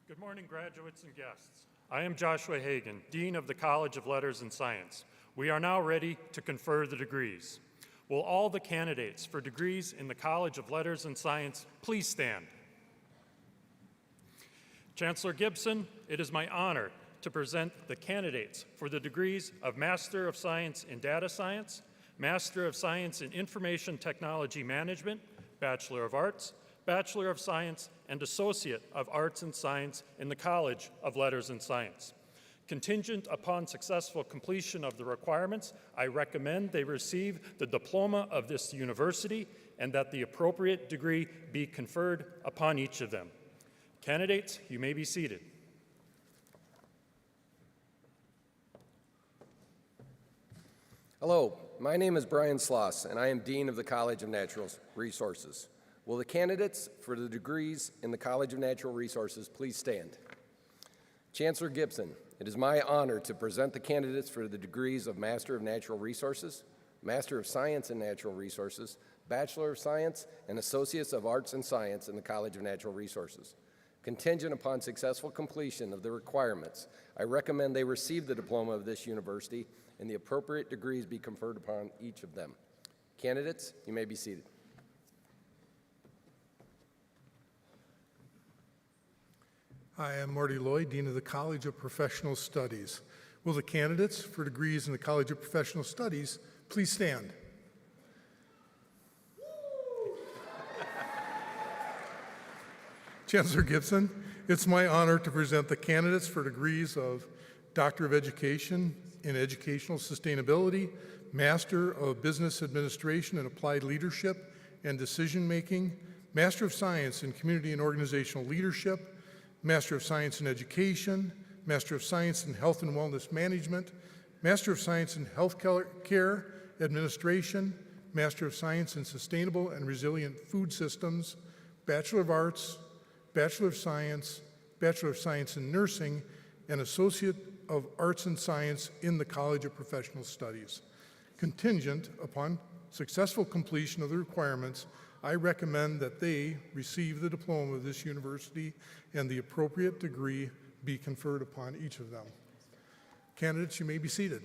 Good morning, graduates and guests. I am Joshua Hagan, Dean of the College of Letters and Science. We are now ready to confer the degrees. Will all the candidates for degrees in the College of Letters and Science please stand? Chancellor Gibson, it is my honor to present the candidates for the degrees of Master of Science in Data Science, Master of Science in Information Technology Management, Bachelor of Arts, Bachelor of Science, and Associate of Arts and Science in the College of Letters and Science. Contingent upon successful completion of the requirements, I recommend they receive the diploma of this university and that the appropriate degree be conferred upon each of them. Candidates, you may be seated. Hello, my name is Brian Sloss, and I am Dean of the College of Natural Resources. Will the candidates for the degrees in the College of Natural Resources please stand? Chancellor Gibson, it is my honor to present the candidates for the degrees of Master of Natural Resources, Master of Science in Natural Resources, Bachelor of Science, and Associates of Arts and Science in the College of Natural Resources. Contingent upon successful completion of the requirements, I recommend they receive the diploma of this university and the appropriate degrees be conferred upon each of them. Candidates, you may be seated. Hi, I'm Marty Lloyd, Dean of the College of Professional Studies. Will the candidates for degrees in the College of Professional Studies please stand? Chancellor Gibson, it's my honor to present the candidates for degrees of Doctor of Education in Educational Sustainability, Master of Business Administration and Applied Leadership and Decision Making, Master of Science in Community and Organizational Leadership, Master of Science in Education, Master of Science in Health and Wellness Management, Master of Science in Health Care Administration, Master of Science in Sustainable and Resilient Food Systems, Bachelor of Arts, Bachelor of Science, Bachelor of Science in Nursing, and Associate of Arts and Science in the College of Professional Studies. Contingent upon successful completion of the requirements, I recommend that they receive the diploma of this university and the appropriate degree be conferred upon each of them. Candidates, you may be seated.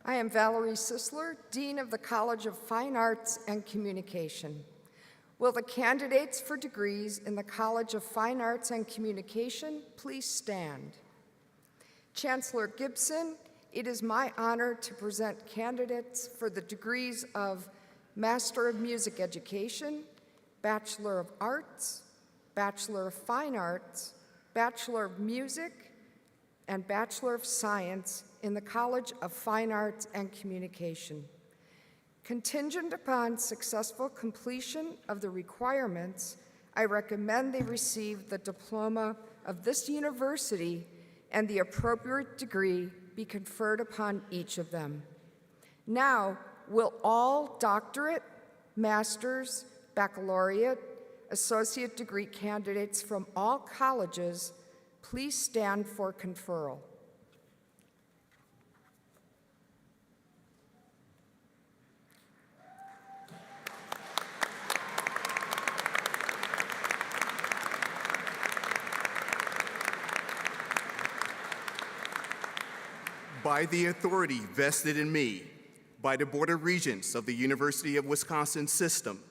I am Valerie Sisler, Dean of the College of Fine Arts and Communication. Will the candidates for degrees in the College of Fine Arts and Communication please stand? Chancellor Gibson, it is my honor to present candidates for the degrees of Master of Music Education, Bachelor of Arts, Bachelor of Fine Arts, Bachelor of Music, and Bachelor of Science in the College of Fine Arts and Communication. Contingent upon successful completion of the requirements, I recommend they receive the diploma of this university and the appropriate degree be conferred upon each of them. Now, will all doctorate, master's, baccalaureate, associate degree candidates from all colleges please stand for conferral? By the authority vested in me by the Board of Regents of the University of Wisconsin System,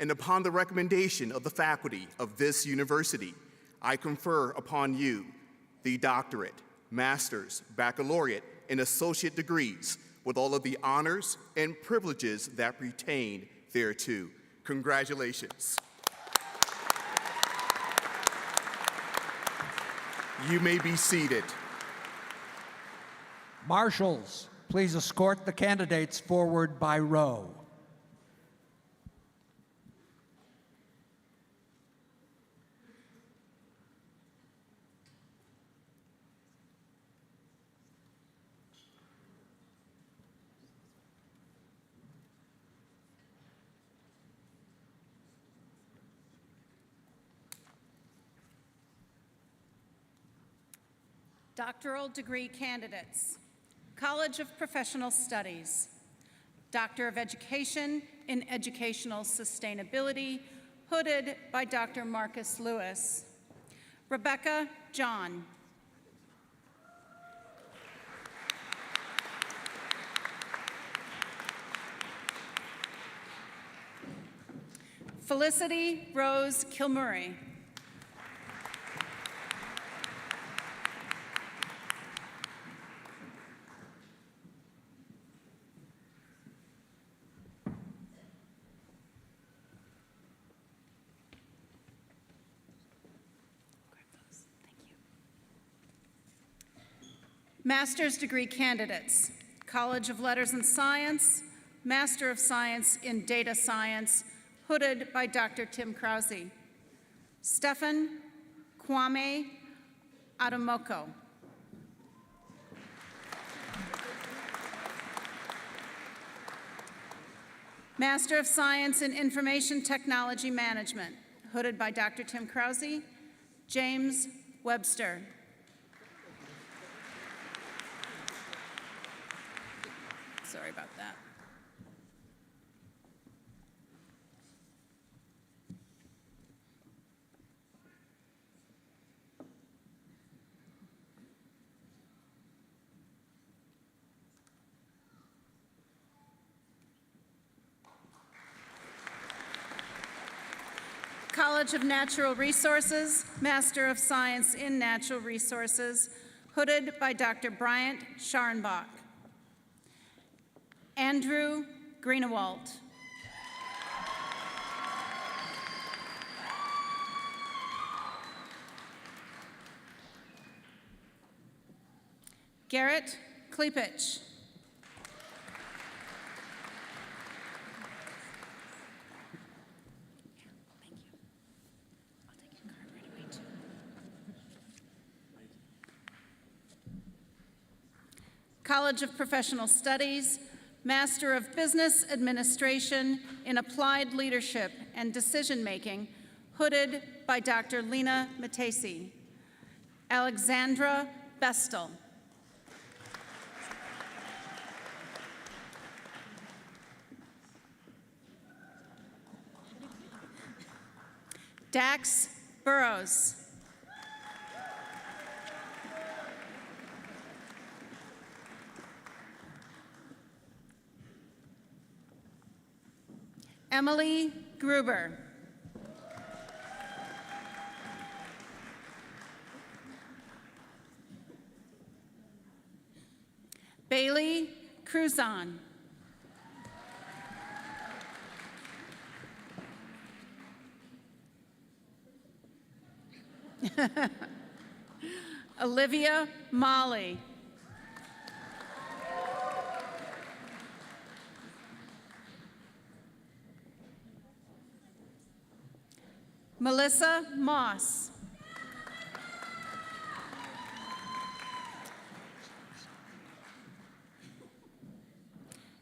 and upon the recommendation of the faculty of this university, I confer upon you the doctorate, master's, baccalaureate, and associate degrees with all of the honors and privileges that pertain thereto. Congratulations. You may be seated. Marshals, please escort the candidates forward by row. Doctoral degree candidates. College of Professional Studies, Doctor of Education in Educational Sustainability, hooded by Dr. Marcus Lewis. Rebecca John. Felicity Rose Kilmurray. Master's degree candidates, College of Letters and Science, Master of Science in Data Science, hooded by Dr. Tim Krause. Stephan Kwame Adamoko. Master of Science in Information Technology Management, hooded by Dr. Tim Krause. James Webster. Sorry about that. College of Natural Resources, Master of Science in Natural Resources, hooded by Dr. Bryant Scharnbach. Andrew Greenewalt. Garrett Klepich. College of Professional Studies, Master of Business Administration in Applied Leadership and Decision Making, hooded by Dr. Lena Matesi. Alexandra Bestel. Dax Burrows. Emily Gruber. Bailey Cruzon. Olivia Molly. Melissa Moss.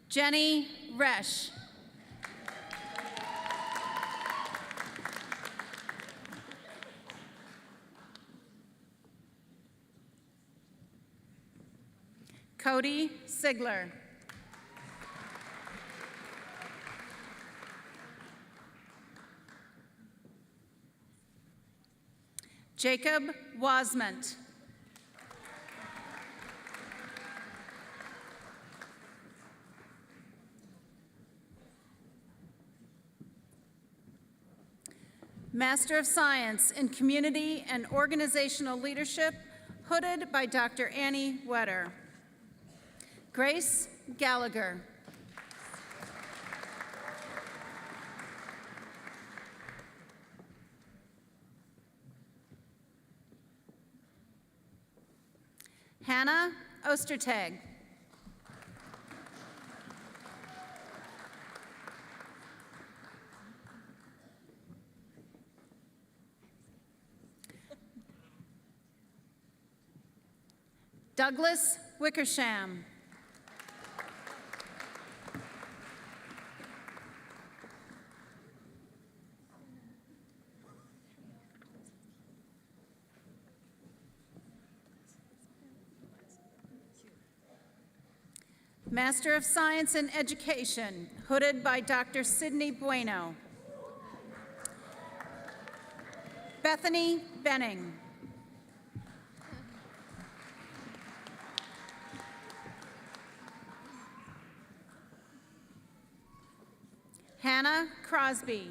Jenny Resch. Cody Sigler. Jacob Wasment. Master of Science in Community and Organizational Leadership, hooded by Dr. Annie Wetter. Grace Gallagher. Hannah Ostertag. Douglas Wickersham. Master of Science in Education, hooded by Dr. Sydney Bueno. Bethany Benning. Hannah Crosby.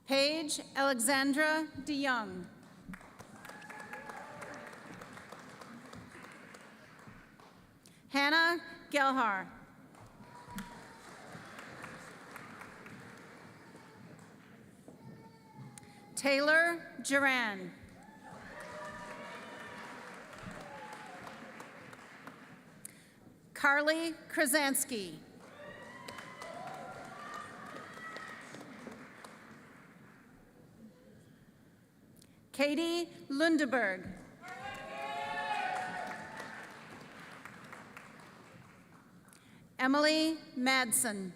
Paige Alexandra DeYoung. Hannah Gelhar. Taylor Duran. Carly Krasansky. Katie Lundeberg. Emily Madsen.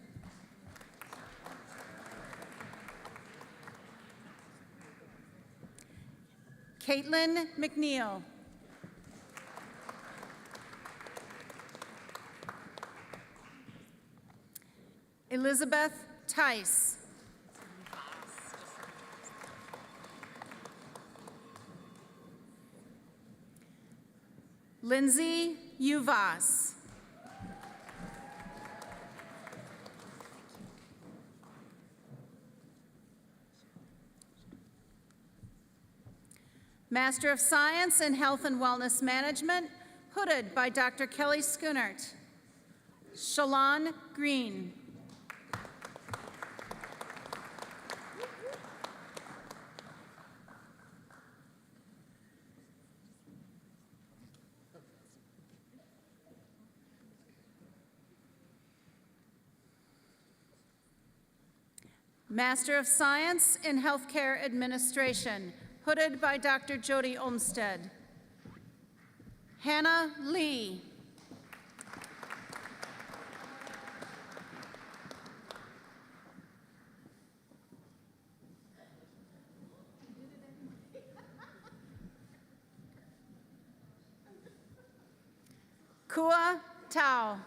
Caitlin McNeil. Elizabeth Tice. Lindsay Uvas. Master of Science in Health and Wellness Management, hooded by Dr. Kelly Schoonert. Shalon Green. Master of Science in Healthcare Administration, hooded by Dr. Jody Olmsted. Hannah Lee. Kua Tao.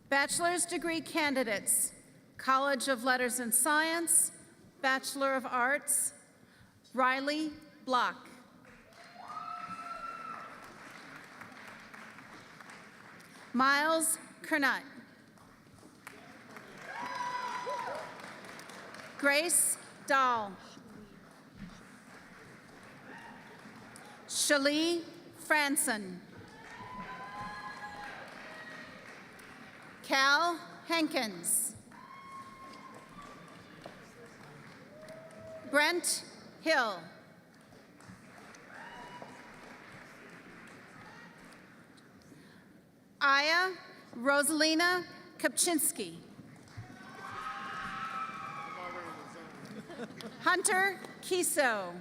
Bachelor's degree candidates, College of Letters and Science, Bachelor of Arts, Riley Block. Miles Kernut. Grace Dahl. Shalee Franson. Cal Hankins. Brent Hill. Aya Rosalina Kopczynski. Hunter Kiso.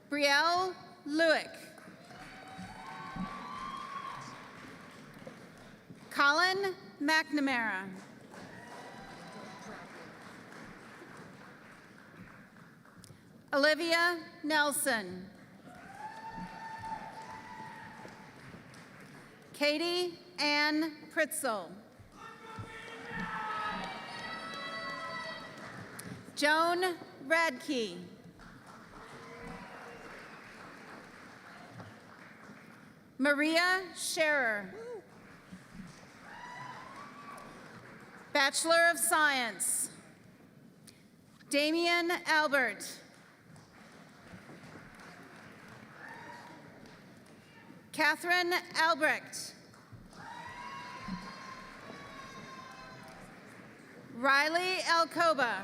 Brielle Lewick. Colin McNamara. Olivia Nelson. Katie Ann Pritzel. Joan Radke. Maria Scherer. Bachelor of Science. Damian Albert. Catherine Albrecht. Riley Alcoba.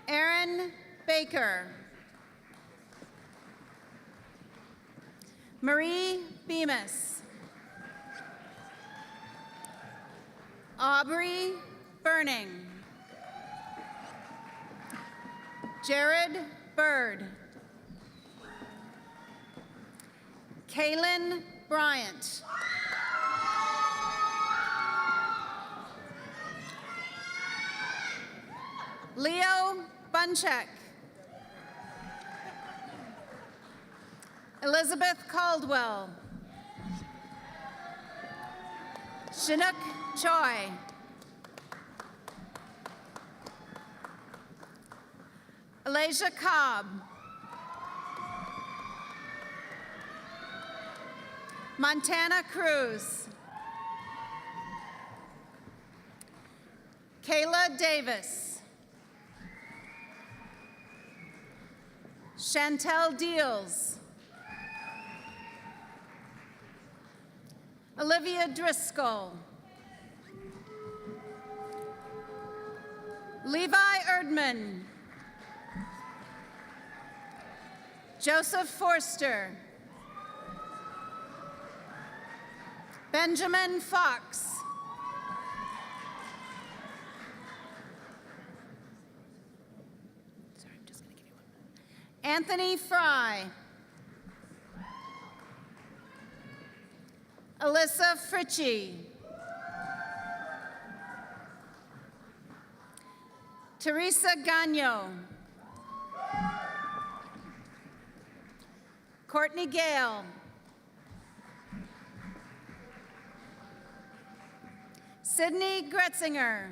Aaron Baker. Marie Bemis. Aubrey Burning. Jared Bird. Kaylin Bryant. Leo Bunchak. Elizabeth Caldwell. Chinook Choi. Alasia Cobb. Montana Cruz. Kayla Davis. Chantel Deals. Olivia Driscoll. Levi Erdman. Joseph Forster. Benjamin Fox. Sorry, I'm just going to give you one. Anthony Fry. Alyssa Fritchie. Teresa Gagno. Courtney Gale. Sydney Gretzinger.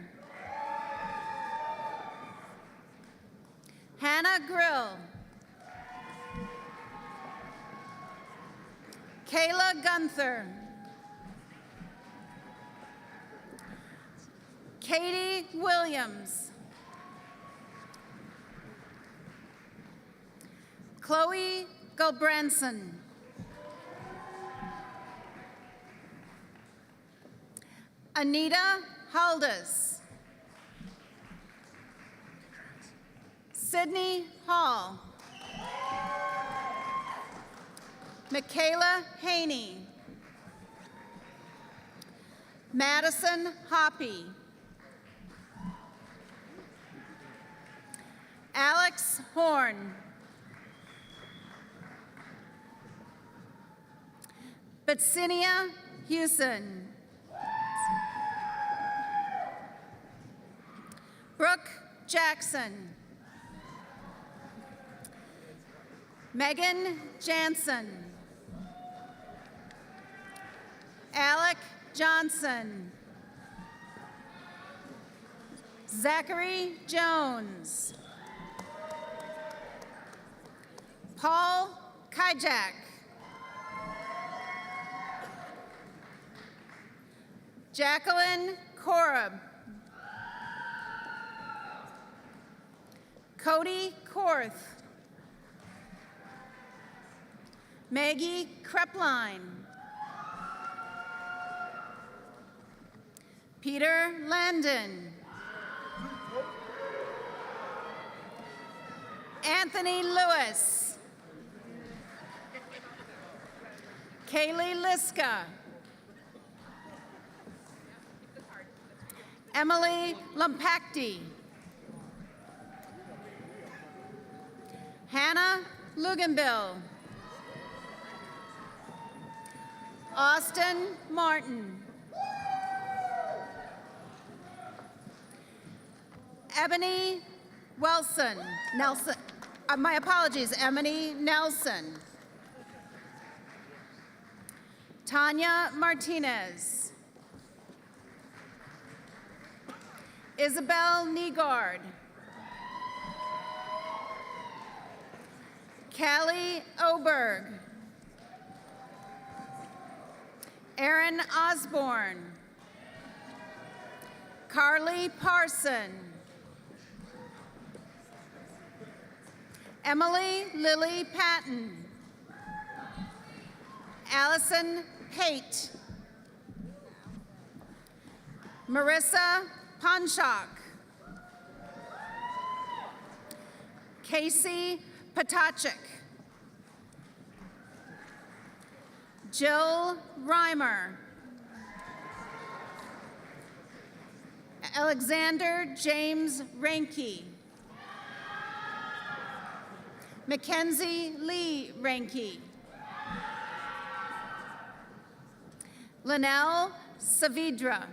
Hannah Grill. Kayla Gunther. Katie Williams. Chloe Gulbranson. Anita Haldas. Sydney Hall. Michaela Haney. Madison Hoppy. Alex Horn. Betsinia Hewson. Brooke Jackson. Megan Jansen. Alec Johnson. Zachary Jones. Paul Kijak. Jacqueline Korab. Cody Korth. Maggie Krepline. Peter Landon. Anthony Lewis. Kaylee Liska. Emily Lumpacti. Hannah Luganbill. Austin Martin. Ebony Nelson. My apologies, Ebony Nelson. Tanya Martinez. Isabel Negard. Callie Oberg. Aaron Osborne. Carly Parson. Emily Lily Patton. Allison Pate. Marissa Ponchak. Casey Potachik. Jill Reimer. Alexander James Ranke. Mackenzie Lee Ranke. Linnell Savidra.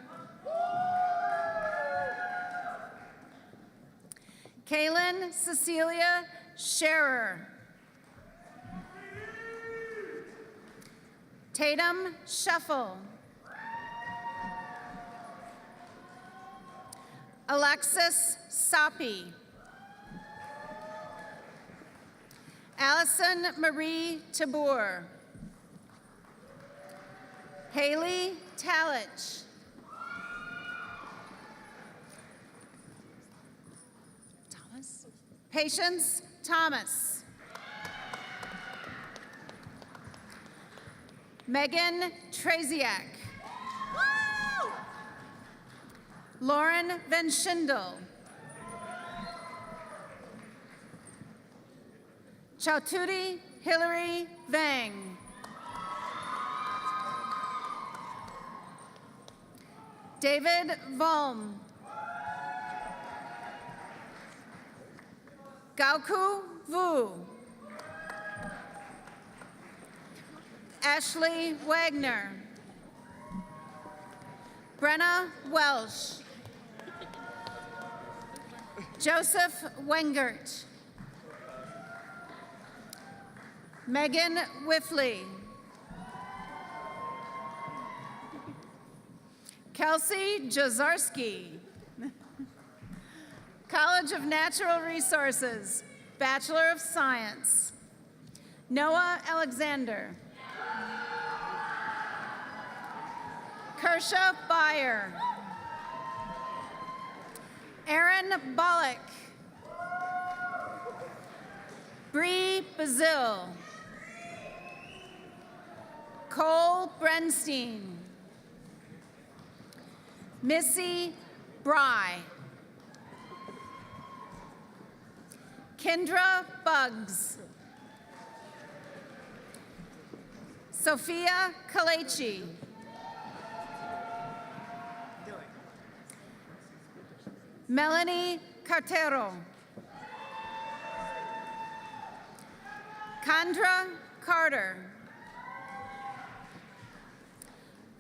Kaylin Cecilia Scherer. Tatum Shuffle. Alexis Sapi. Allison Marie Tabor. Haley Talich. Patience Thomas. Megan Traziak. Lauren Van Schindel. Chauturi Hillary Vang. David Volm. Gauku Vu. Ashley Wagner. Brenna Welsh. Joseph Wengert. Megan Whiffley. Kelsey Jazarski. College of Natural Resources, Bachelor of Science. Noah Alexander. Kersha Byer. Aaron Bollock. Bree Bazil. Cole Brenstein. Missy Bry. Kendra Buggs. Sophia Kalechi. Melanie Cartero. Condra Carter.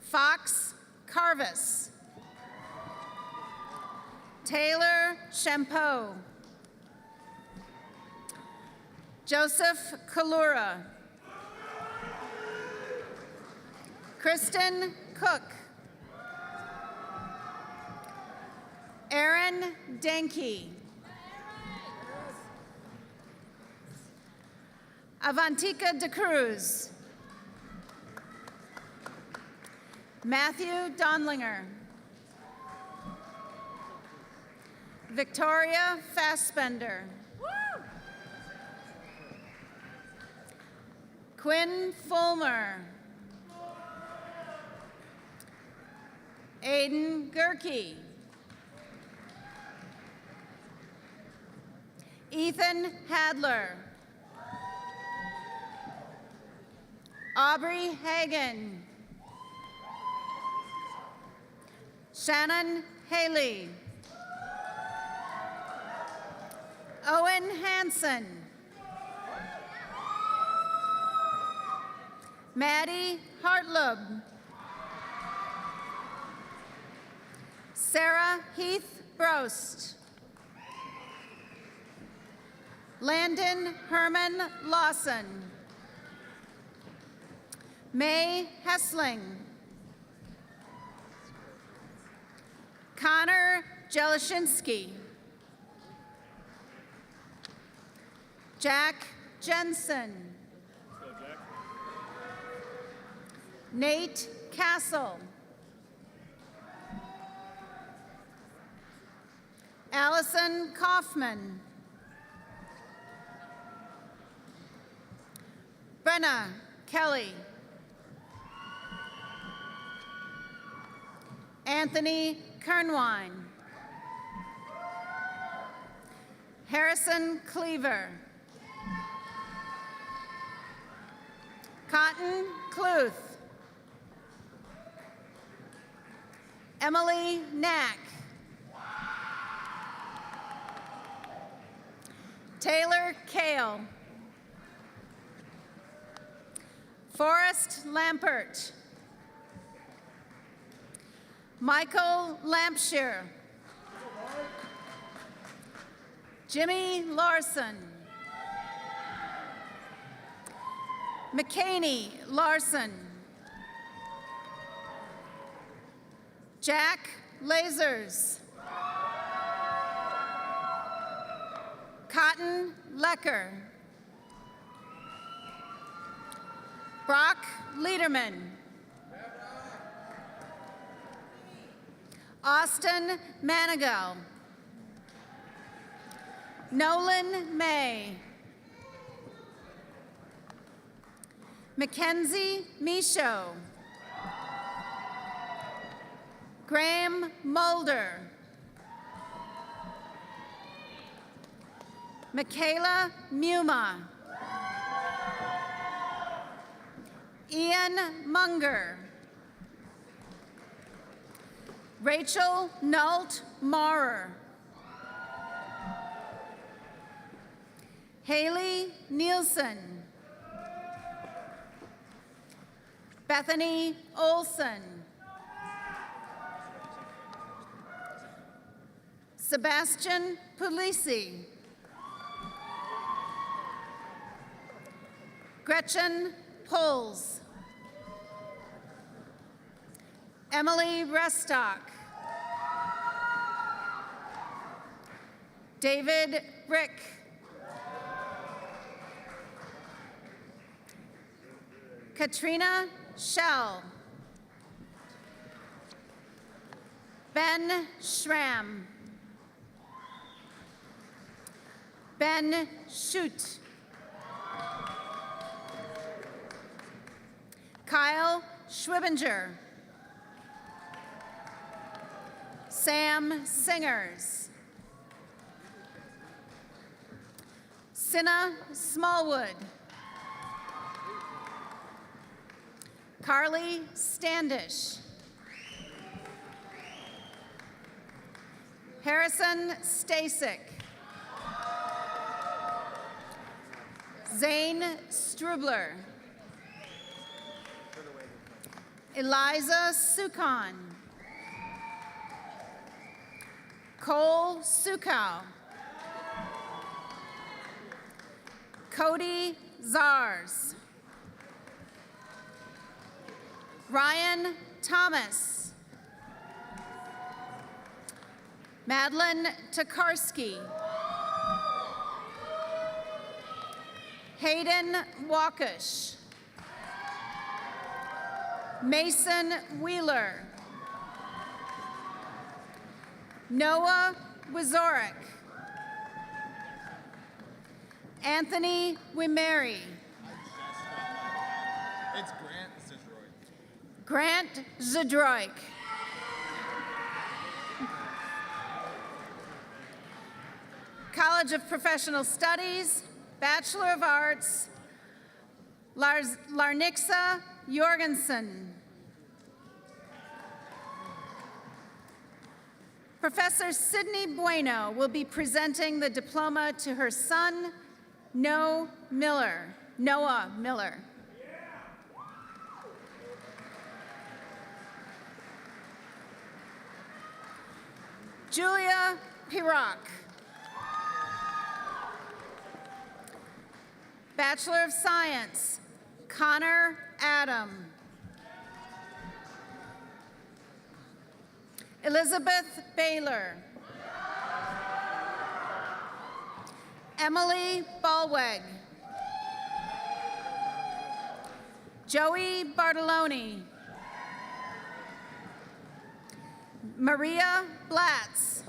Fox Carvis. Taylor Champeau. Joseph Kalura. Kristen Cook. Aaron Denke. Avantika De Cruz. Matthew Donlinger. Victoria Fassbender. Quinn Fulmer. Aiden Gerke. Ethan Hadler. Aubrey Hagan. Shannon Haley. Owen Hansen. Maddie Hartlub. Sarah Heath Brost. Landon Herman Lawson. May Hessling. Connor Jelishinsky. Jack Jensen. Nate Castle. Allison Kaufman. Brenna Kelly. Anthony Kernwine. Harrison Cleaver. Cotton Cluth. Emily Knack. Taylor Kale. Forrest Lampert. Michael Lampshire. Jimmy Larson. McCaney Larson. Jack Lasers. Cotton Lecker. Brock Liederman. Austin Manigal. Nolan May. Mackenzie Michaud. Graham Mulder. Michaela Muma. Ian Munger. Rachel Nault Maurer. Haley Nielsen. Bethany Olson. Sebastian Puglisi. Gretchen Poles. Emily Restock. David Rick. Katrina Schell. Ben Schramm. Ben Schutt. Kyle Schwibinger. Sam Singers. Cinna Smallwood. Carly Standish. Harrison Stasek. Zane Strubler. Eliza Sukon. Cole Sukow. Cody Zars. Ryan Thomas. Madeline Tokarski. Hayden Wakish. Mason Wheeler. Noah Wazorek. Anthony Wimeri. It's Grant Zidroik. Grant Zidroik. College of Professional Studies, Bachelor of Arts, Larnixa Jorgensen. Professor Sydney Bueno will be presenting the diploma to her son, Noah Miller. Julia Pirock. Bachelor of Science, Connor Adam. Elizabeth Baylor. Emily Balweg. Joey Bartoloni. Maria Blatz.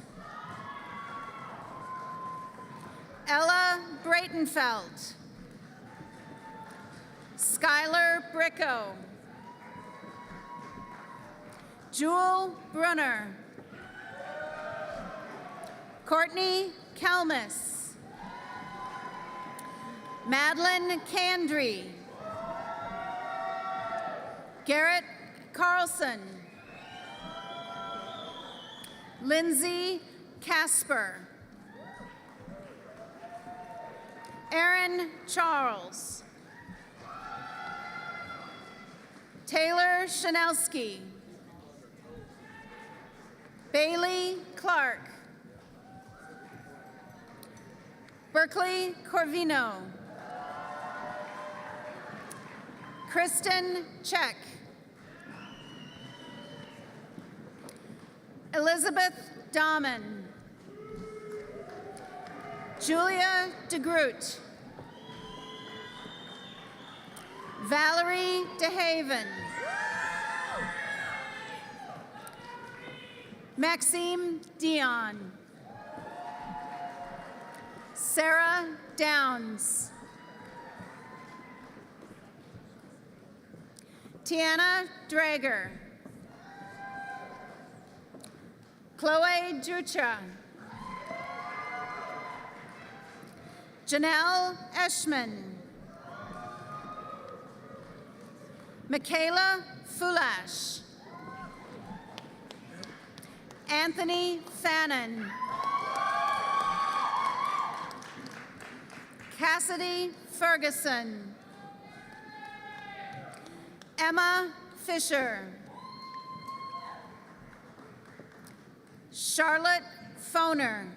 Ella Breitenfeld. Skylar Bricko. Jewel Brunner. Courtney Kelmis. Madeline Candry. Garrett Carlson. Lindsay Casper. Aaron Charles. Taylor Chanelski. Bailey Clark. Berkeley Corvino. Kristen Check. Elizabeth Dahman. Julia DeGroot. Valerie DeHaven. Maxime Dion. Sarah Downs. Tiana Drager. Chloe Jucha. Janelle Eschman. Michaela Fulash. Anthony Fannin. Cassidy Ferguson. Emma Fisher. Charlotte Foner.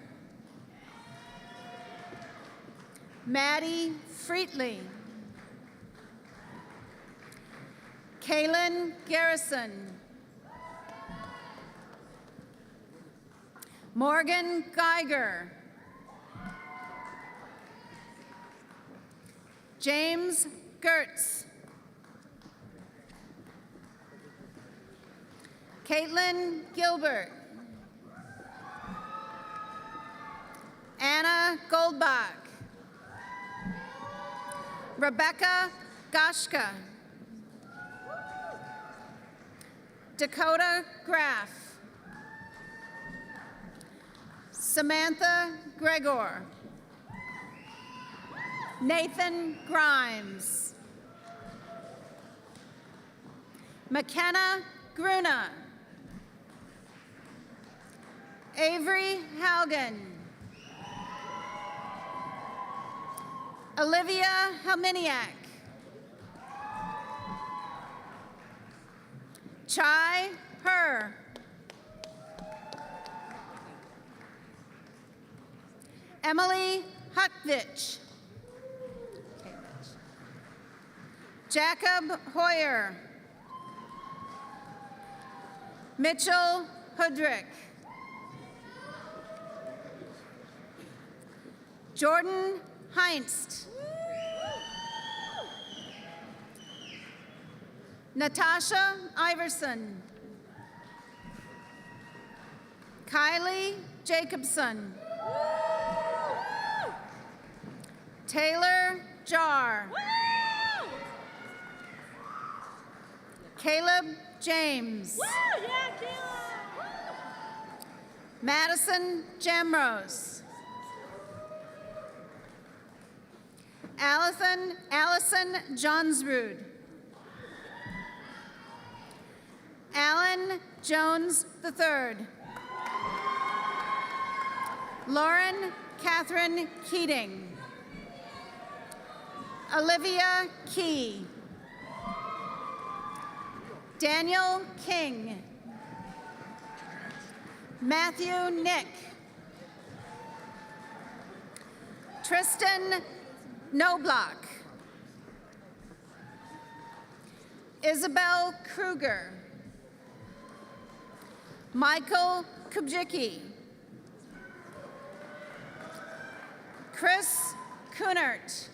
Maddie Freetley. Kaylin Garrison. Morgan Geiger. James Gertz. Caitlin Gilbert. Anna Goldbach. Rebecca Gashka. Dakota Graff. Samantha Gregor. Nathan Grimes. McKenna Gruna. Avery Haugen. Olivia Helminiak. Chai Her. Emily Huckvich. Jacob Hoyer. Mitchell Hudrick. Jordan Heinst. Natasha Iverson. Kylie Jacobson. Taylor Jar. Caleb James. Madison Jamrose. Allison Johnsrud. Alan Jones III. Lauren Catherine Keating. Olivia Key. Daniel King. Matthew Nick. Tristan Knobloch. Isabel Kruger. Michael Kubjicki. Chris Kunert.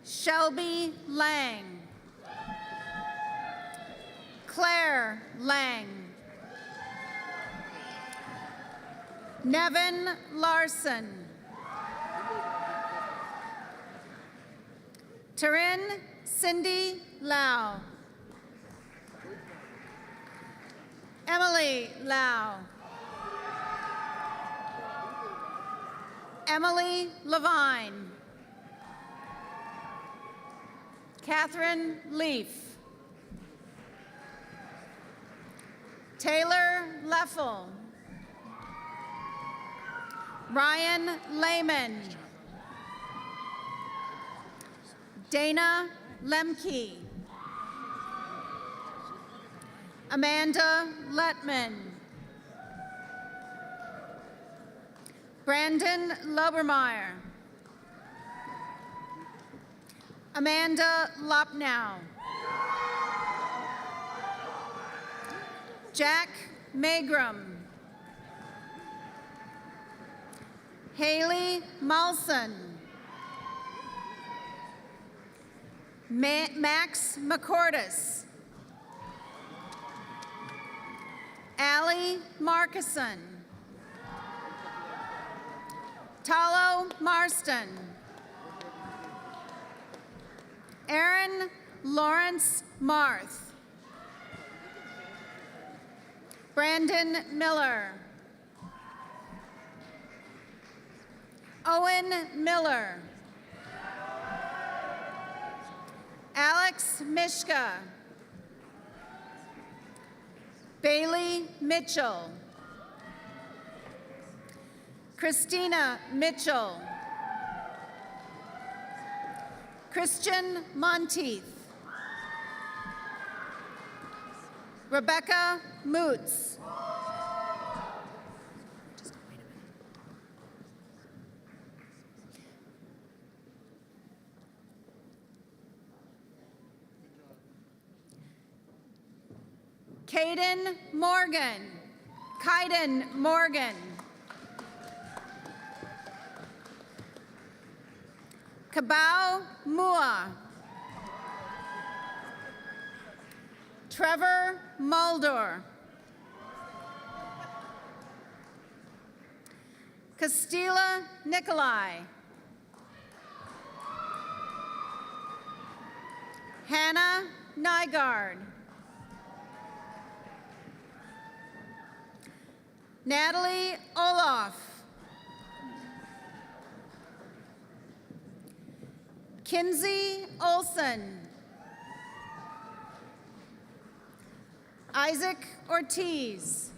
Shelby Lang. Claire Lang. Nevin Larson. Taryn Cindy Lau. Emily Lau. Emily Levine. Catherine Leaf. Taylor Leffel. Ryan Lehman. Dana Lemke. Amanda Letman. Brandon Lobermeyer. Amanda Lopnow. Jack Magrum. Haley Malson. Max McCordis. Allie Markison. Talo Marston. Aaron Lawrence Marth. Brandon Miller. Owen Miller. Alex Mishka. Bailey Mitchell. Christina Mitchell. Christian Monteith. Rebecca Moots. Kaden Morgan. Kaiden Morgan. Kabau Mua. Trevor Muldor. Castilla Nikolai. Hannah Nygaard. Natalie Olaf. Kinsey Olson. Isaac Ortiz.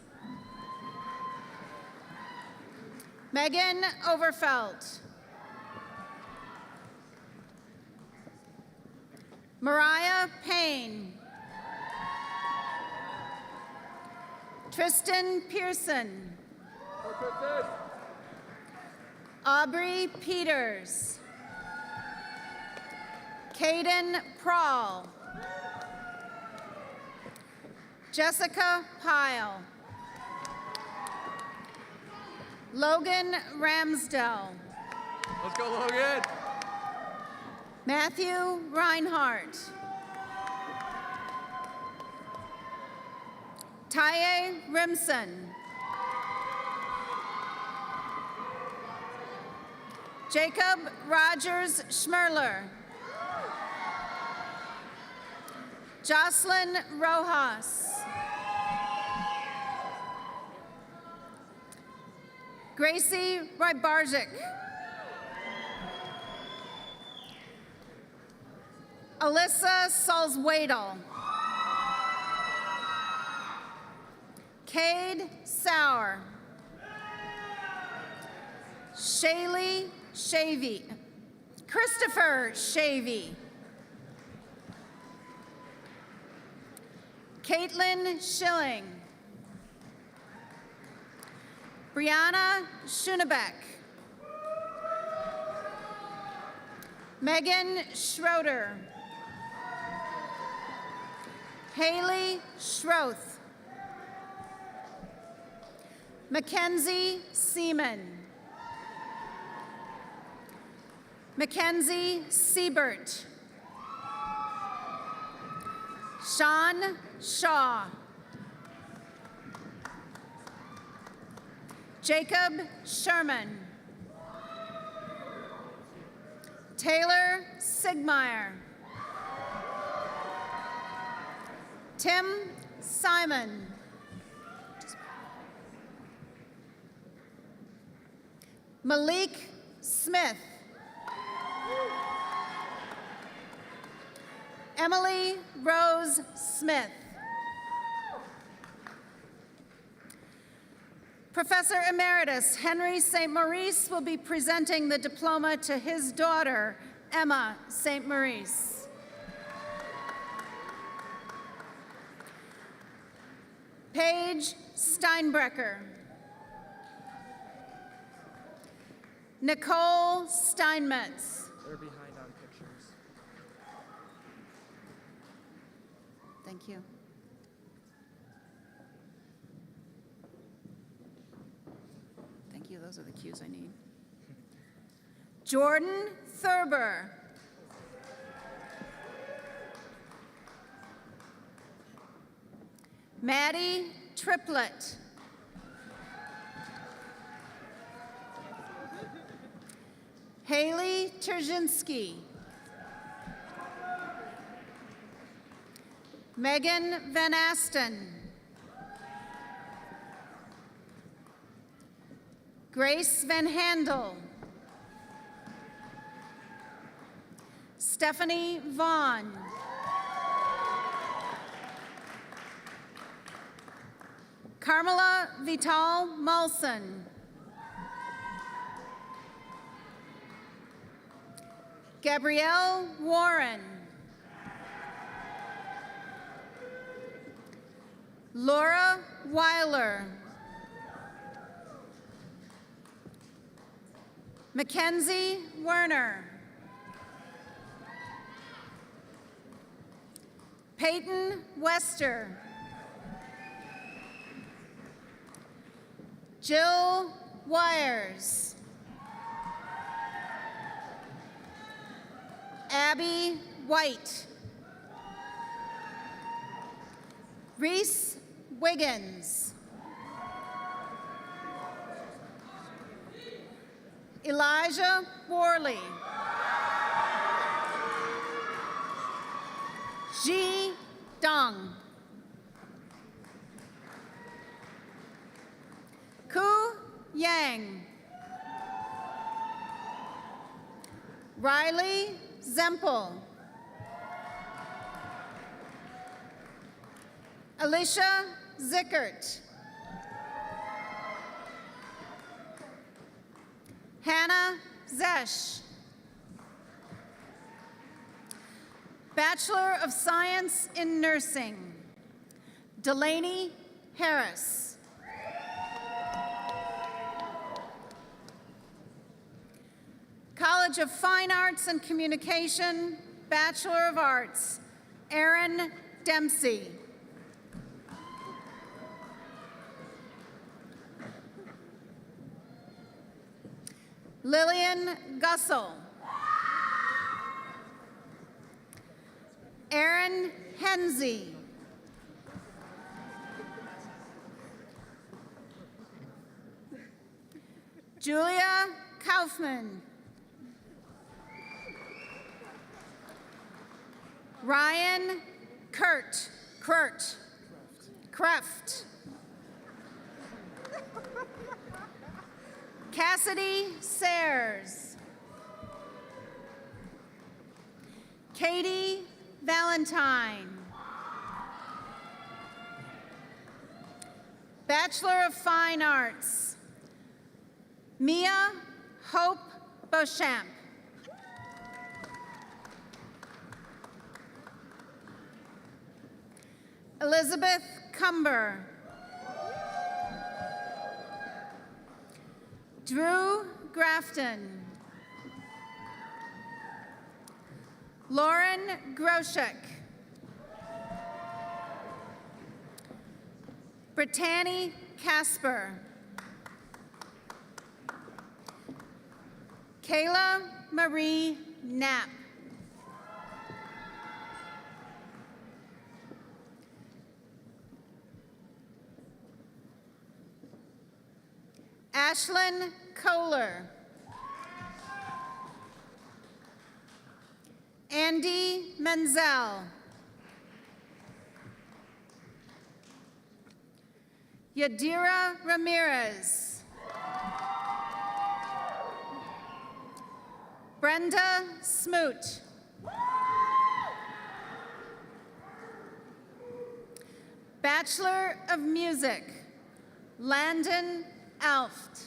Megan Overfelt. Mariah Payne. Tristan Pearson. Aubrey Peters. Caden Prawl. Jessica Pyle. Logan Ramsdell. Let's go, Logan. Matthew Reinhardt. Tye Rimson. Jacob Rogers Schmerler. Jocelyn Rojas. Gracie Rybarczyk. Alyssa Salzwadel. Cade Sauer. Shaylee Shavy. Christopher Shavy. Caitlin Schilling. Brianna Schoenebeck. Megan Schroeder. Haley Schroth. Mackenzie Seaman. Mackenzie Siebert. Sean Shaw. Jacob Sherman. Taylor Sigmeyer. Tim Simon. Malik Smith. Emily Rose Smith. Professor Emeritus Henry St. Maurice will be presenting the diploma to his daughter, Emma St. Maurice. Paige Steinbrecher. Nicole Steinmetz. They're behind on pictures. Thank you. Thank you, those are the cues I need. Jordan Thurber. Maddie Triplett. Haley Terzhinsky. Megan Van Asten. Grace Van Handel. Stephanie Vaughn. Carmela Vital Mulson. Gabrielle Warren. Laura Weiler. Mackenzie Werner. Peyton Wester. Jill Wires. Abby White. Reese Wiggins. Elijah Worley. Ji Dong. Ku Yang. Riley Zempel. Alicia Zickert. Hannah Zesch. Bachelor of Science in Nursing, Delaney Harris. College of Fine Arts and Communication, Bachelor of Arts, Erin Dempsey. Lillian Gussel. Erin Hensey. Julia Kaufman. Ryan Kreft. Cassidy Sayers. Katie Valentine. Bachelor of Fine Arts, Mia Hope Beauchamp. Elizabeth Cumber. Drew Grafton. Lauren Groshek. Brittany Casper. Kayla Marie Knapp. Ashlyn Kohler. Andy Menzel. Yadira Ramirez. Brenda Smoot. Bachelor of Music, Landon Alft.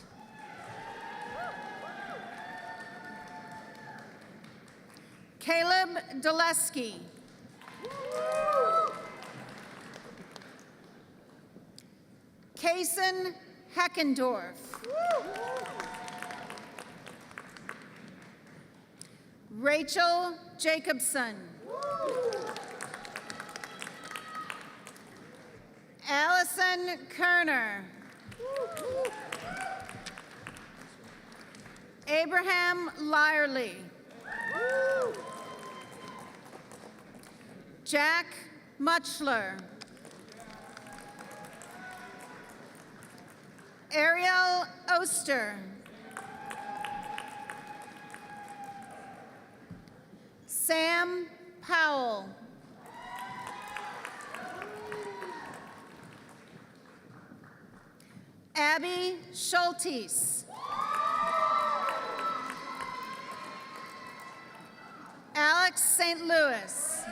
Caleb Dulesky. Kaysen Heckendorf. Rachel Jacobson. Allison Kerner. Abraham Lyerly. Jack Muchler. Ariel Oster. Sam Powell. Abby Schultes. Alex St. Louis.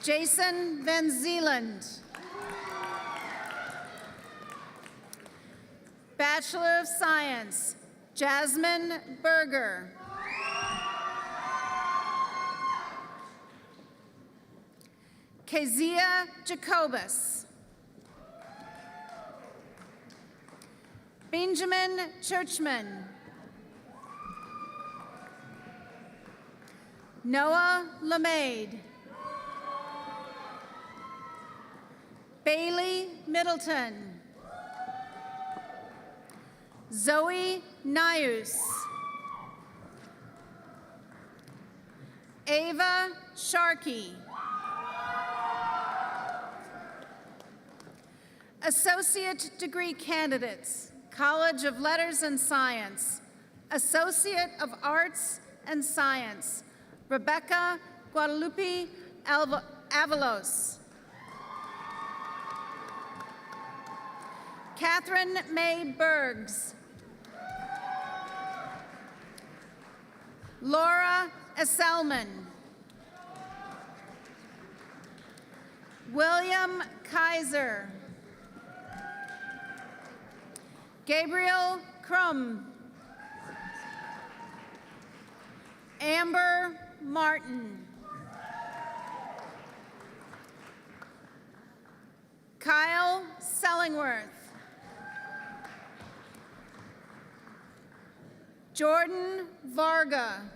Jason Van Zeeland. Bachelor of Science, Jasmine Berger. Kezia Jacobus. Benjamin Churchman. Noah LeMaid. Bailey Middleton. Zoe Nius. Ava Sharkey. Associate degree candidates, College of Letters and Science, Associate of Arts and Science, Rebecca Guadalupe Avalos. Catherine May Bergs. Laura Esselman. William Kaiser. Gabriel Crum. Amber Martin. Kyle Sellingworth. Jordan Varga.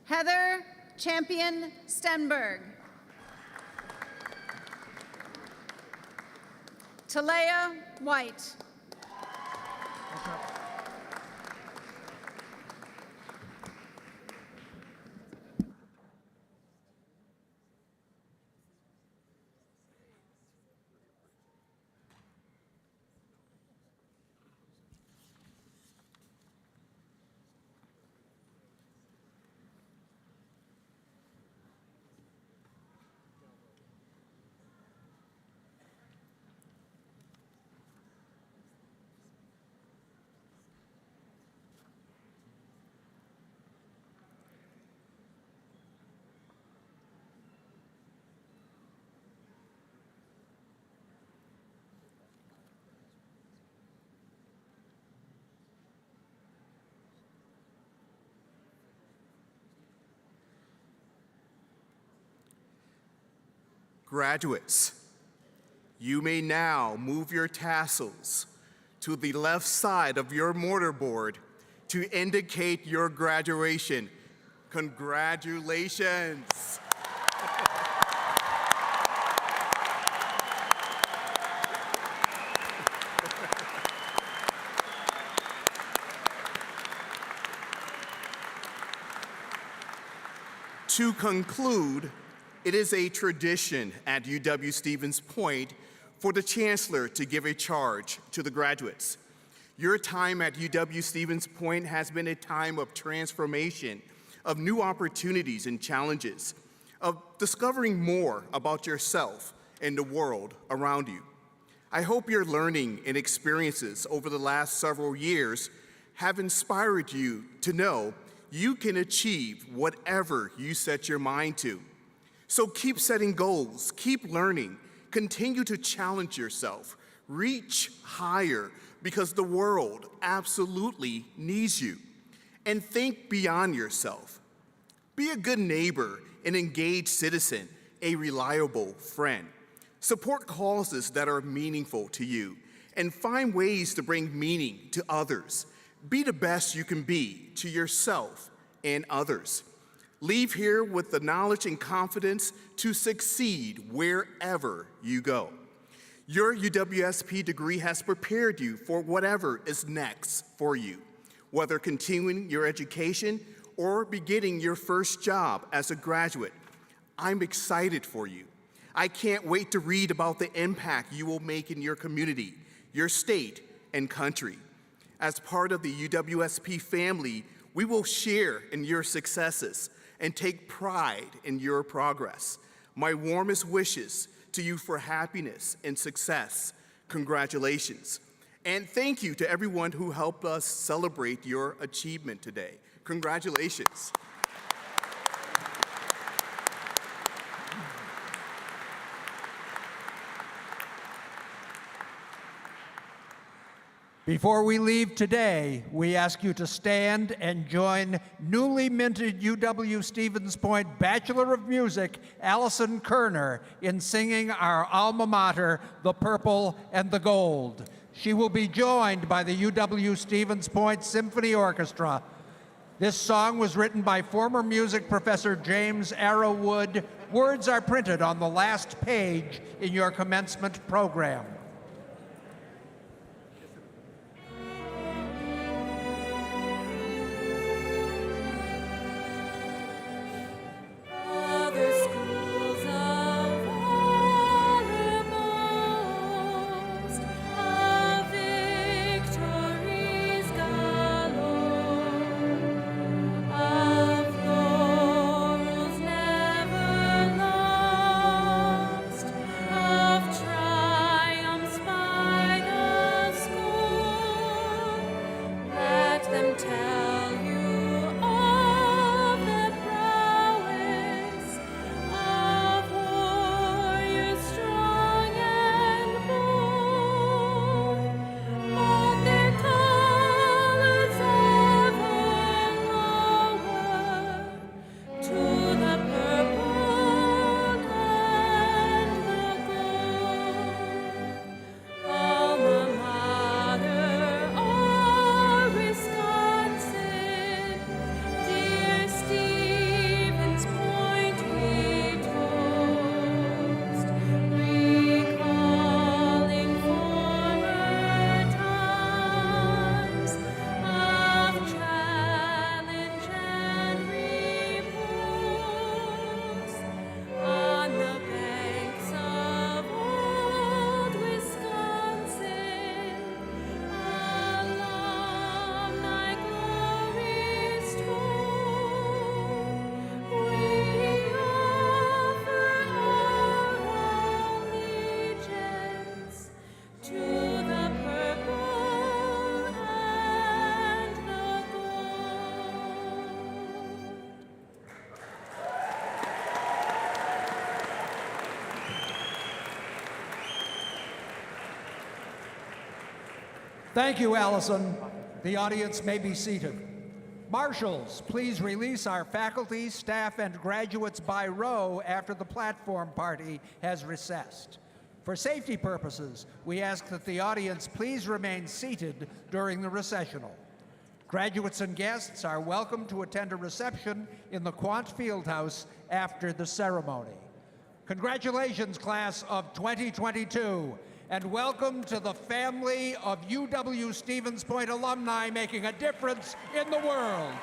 Heather Champion Stenberg. Talea White. Graduates, you may now move your tassels to the left side of your mortarboard to indicate your graduation. Congratulations. To conclude, it is a tradition at UW-Stevens Point for the Chancellor to give a charge to the graduates. Your time at UW-Stevens Point has been a time of transformation, of new opportunities and challenges, of discovering more about yourself and the world around you. I hope your learning and experiences over the last several years have inspired you to know you can achieve whatever you set your mind to. So keep setting goals, keep learning, continue to challenge yourself, reach higher because the world absolutely needs you. And think beyond yourself. Be a good neighbor, an engaged citizen, a reliable friend. Support causes that are meaningful to you and find ways to bring meaning to others. Be the best you can be to yourself and others. Leave here with the knowledge and confidence to succeed wherever you go. Your UWSP degree has prepared you for whatever is next for you, whether continuing your education or beginning your first job as a graduate. I'm excited for you. I can't wait to read about the impact you will make in your community, your state, and country. As part of the UWSP family, we will share in your successes and take pride in your progress. My warmest wishes to you for happiness and success. Congratulations. And thank you to everyone who helped us celebrate your achievement today. Congratulations. Before we leave today, we ask you to stand and join newly minted UW-Stevens Point Bachelor of Music, Allison Kerner, in singing our alma mater, The Purple and the Gold. She will be joined by the UW-Stevens Point Symphony Orchestra. This song was written by former music professor James Arrowwood. Words are printed on the last page in your commencement program. Triumph Thank you, Allison. The audience may be seated. Marshals, please release our faculty, staff, and graduates by row after the platform party has recessed. For safety purposes, we ask that the audience please remain seated during the recessional. Graduates and guests are welcome to attend a reception in the Quant Fieldhouse after the ceremony. Congratulations, class of 2022, and welcome to the family of UW Stevens Point alumni making a difference in the world.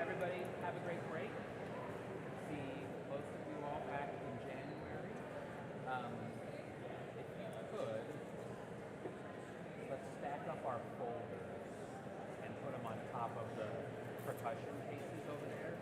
Everybody have a great break. See most of you all back in January. If you could, let's stack up our folders and put them on top of the percussion cases over there.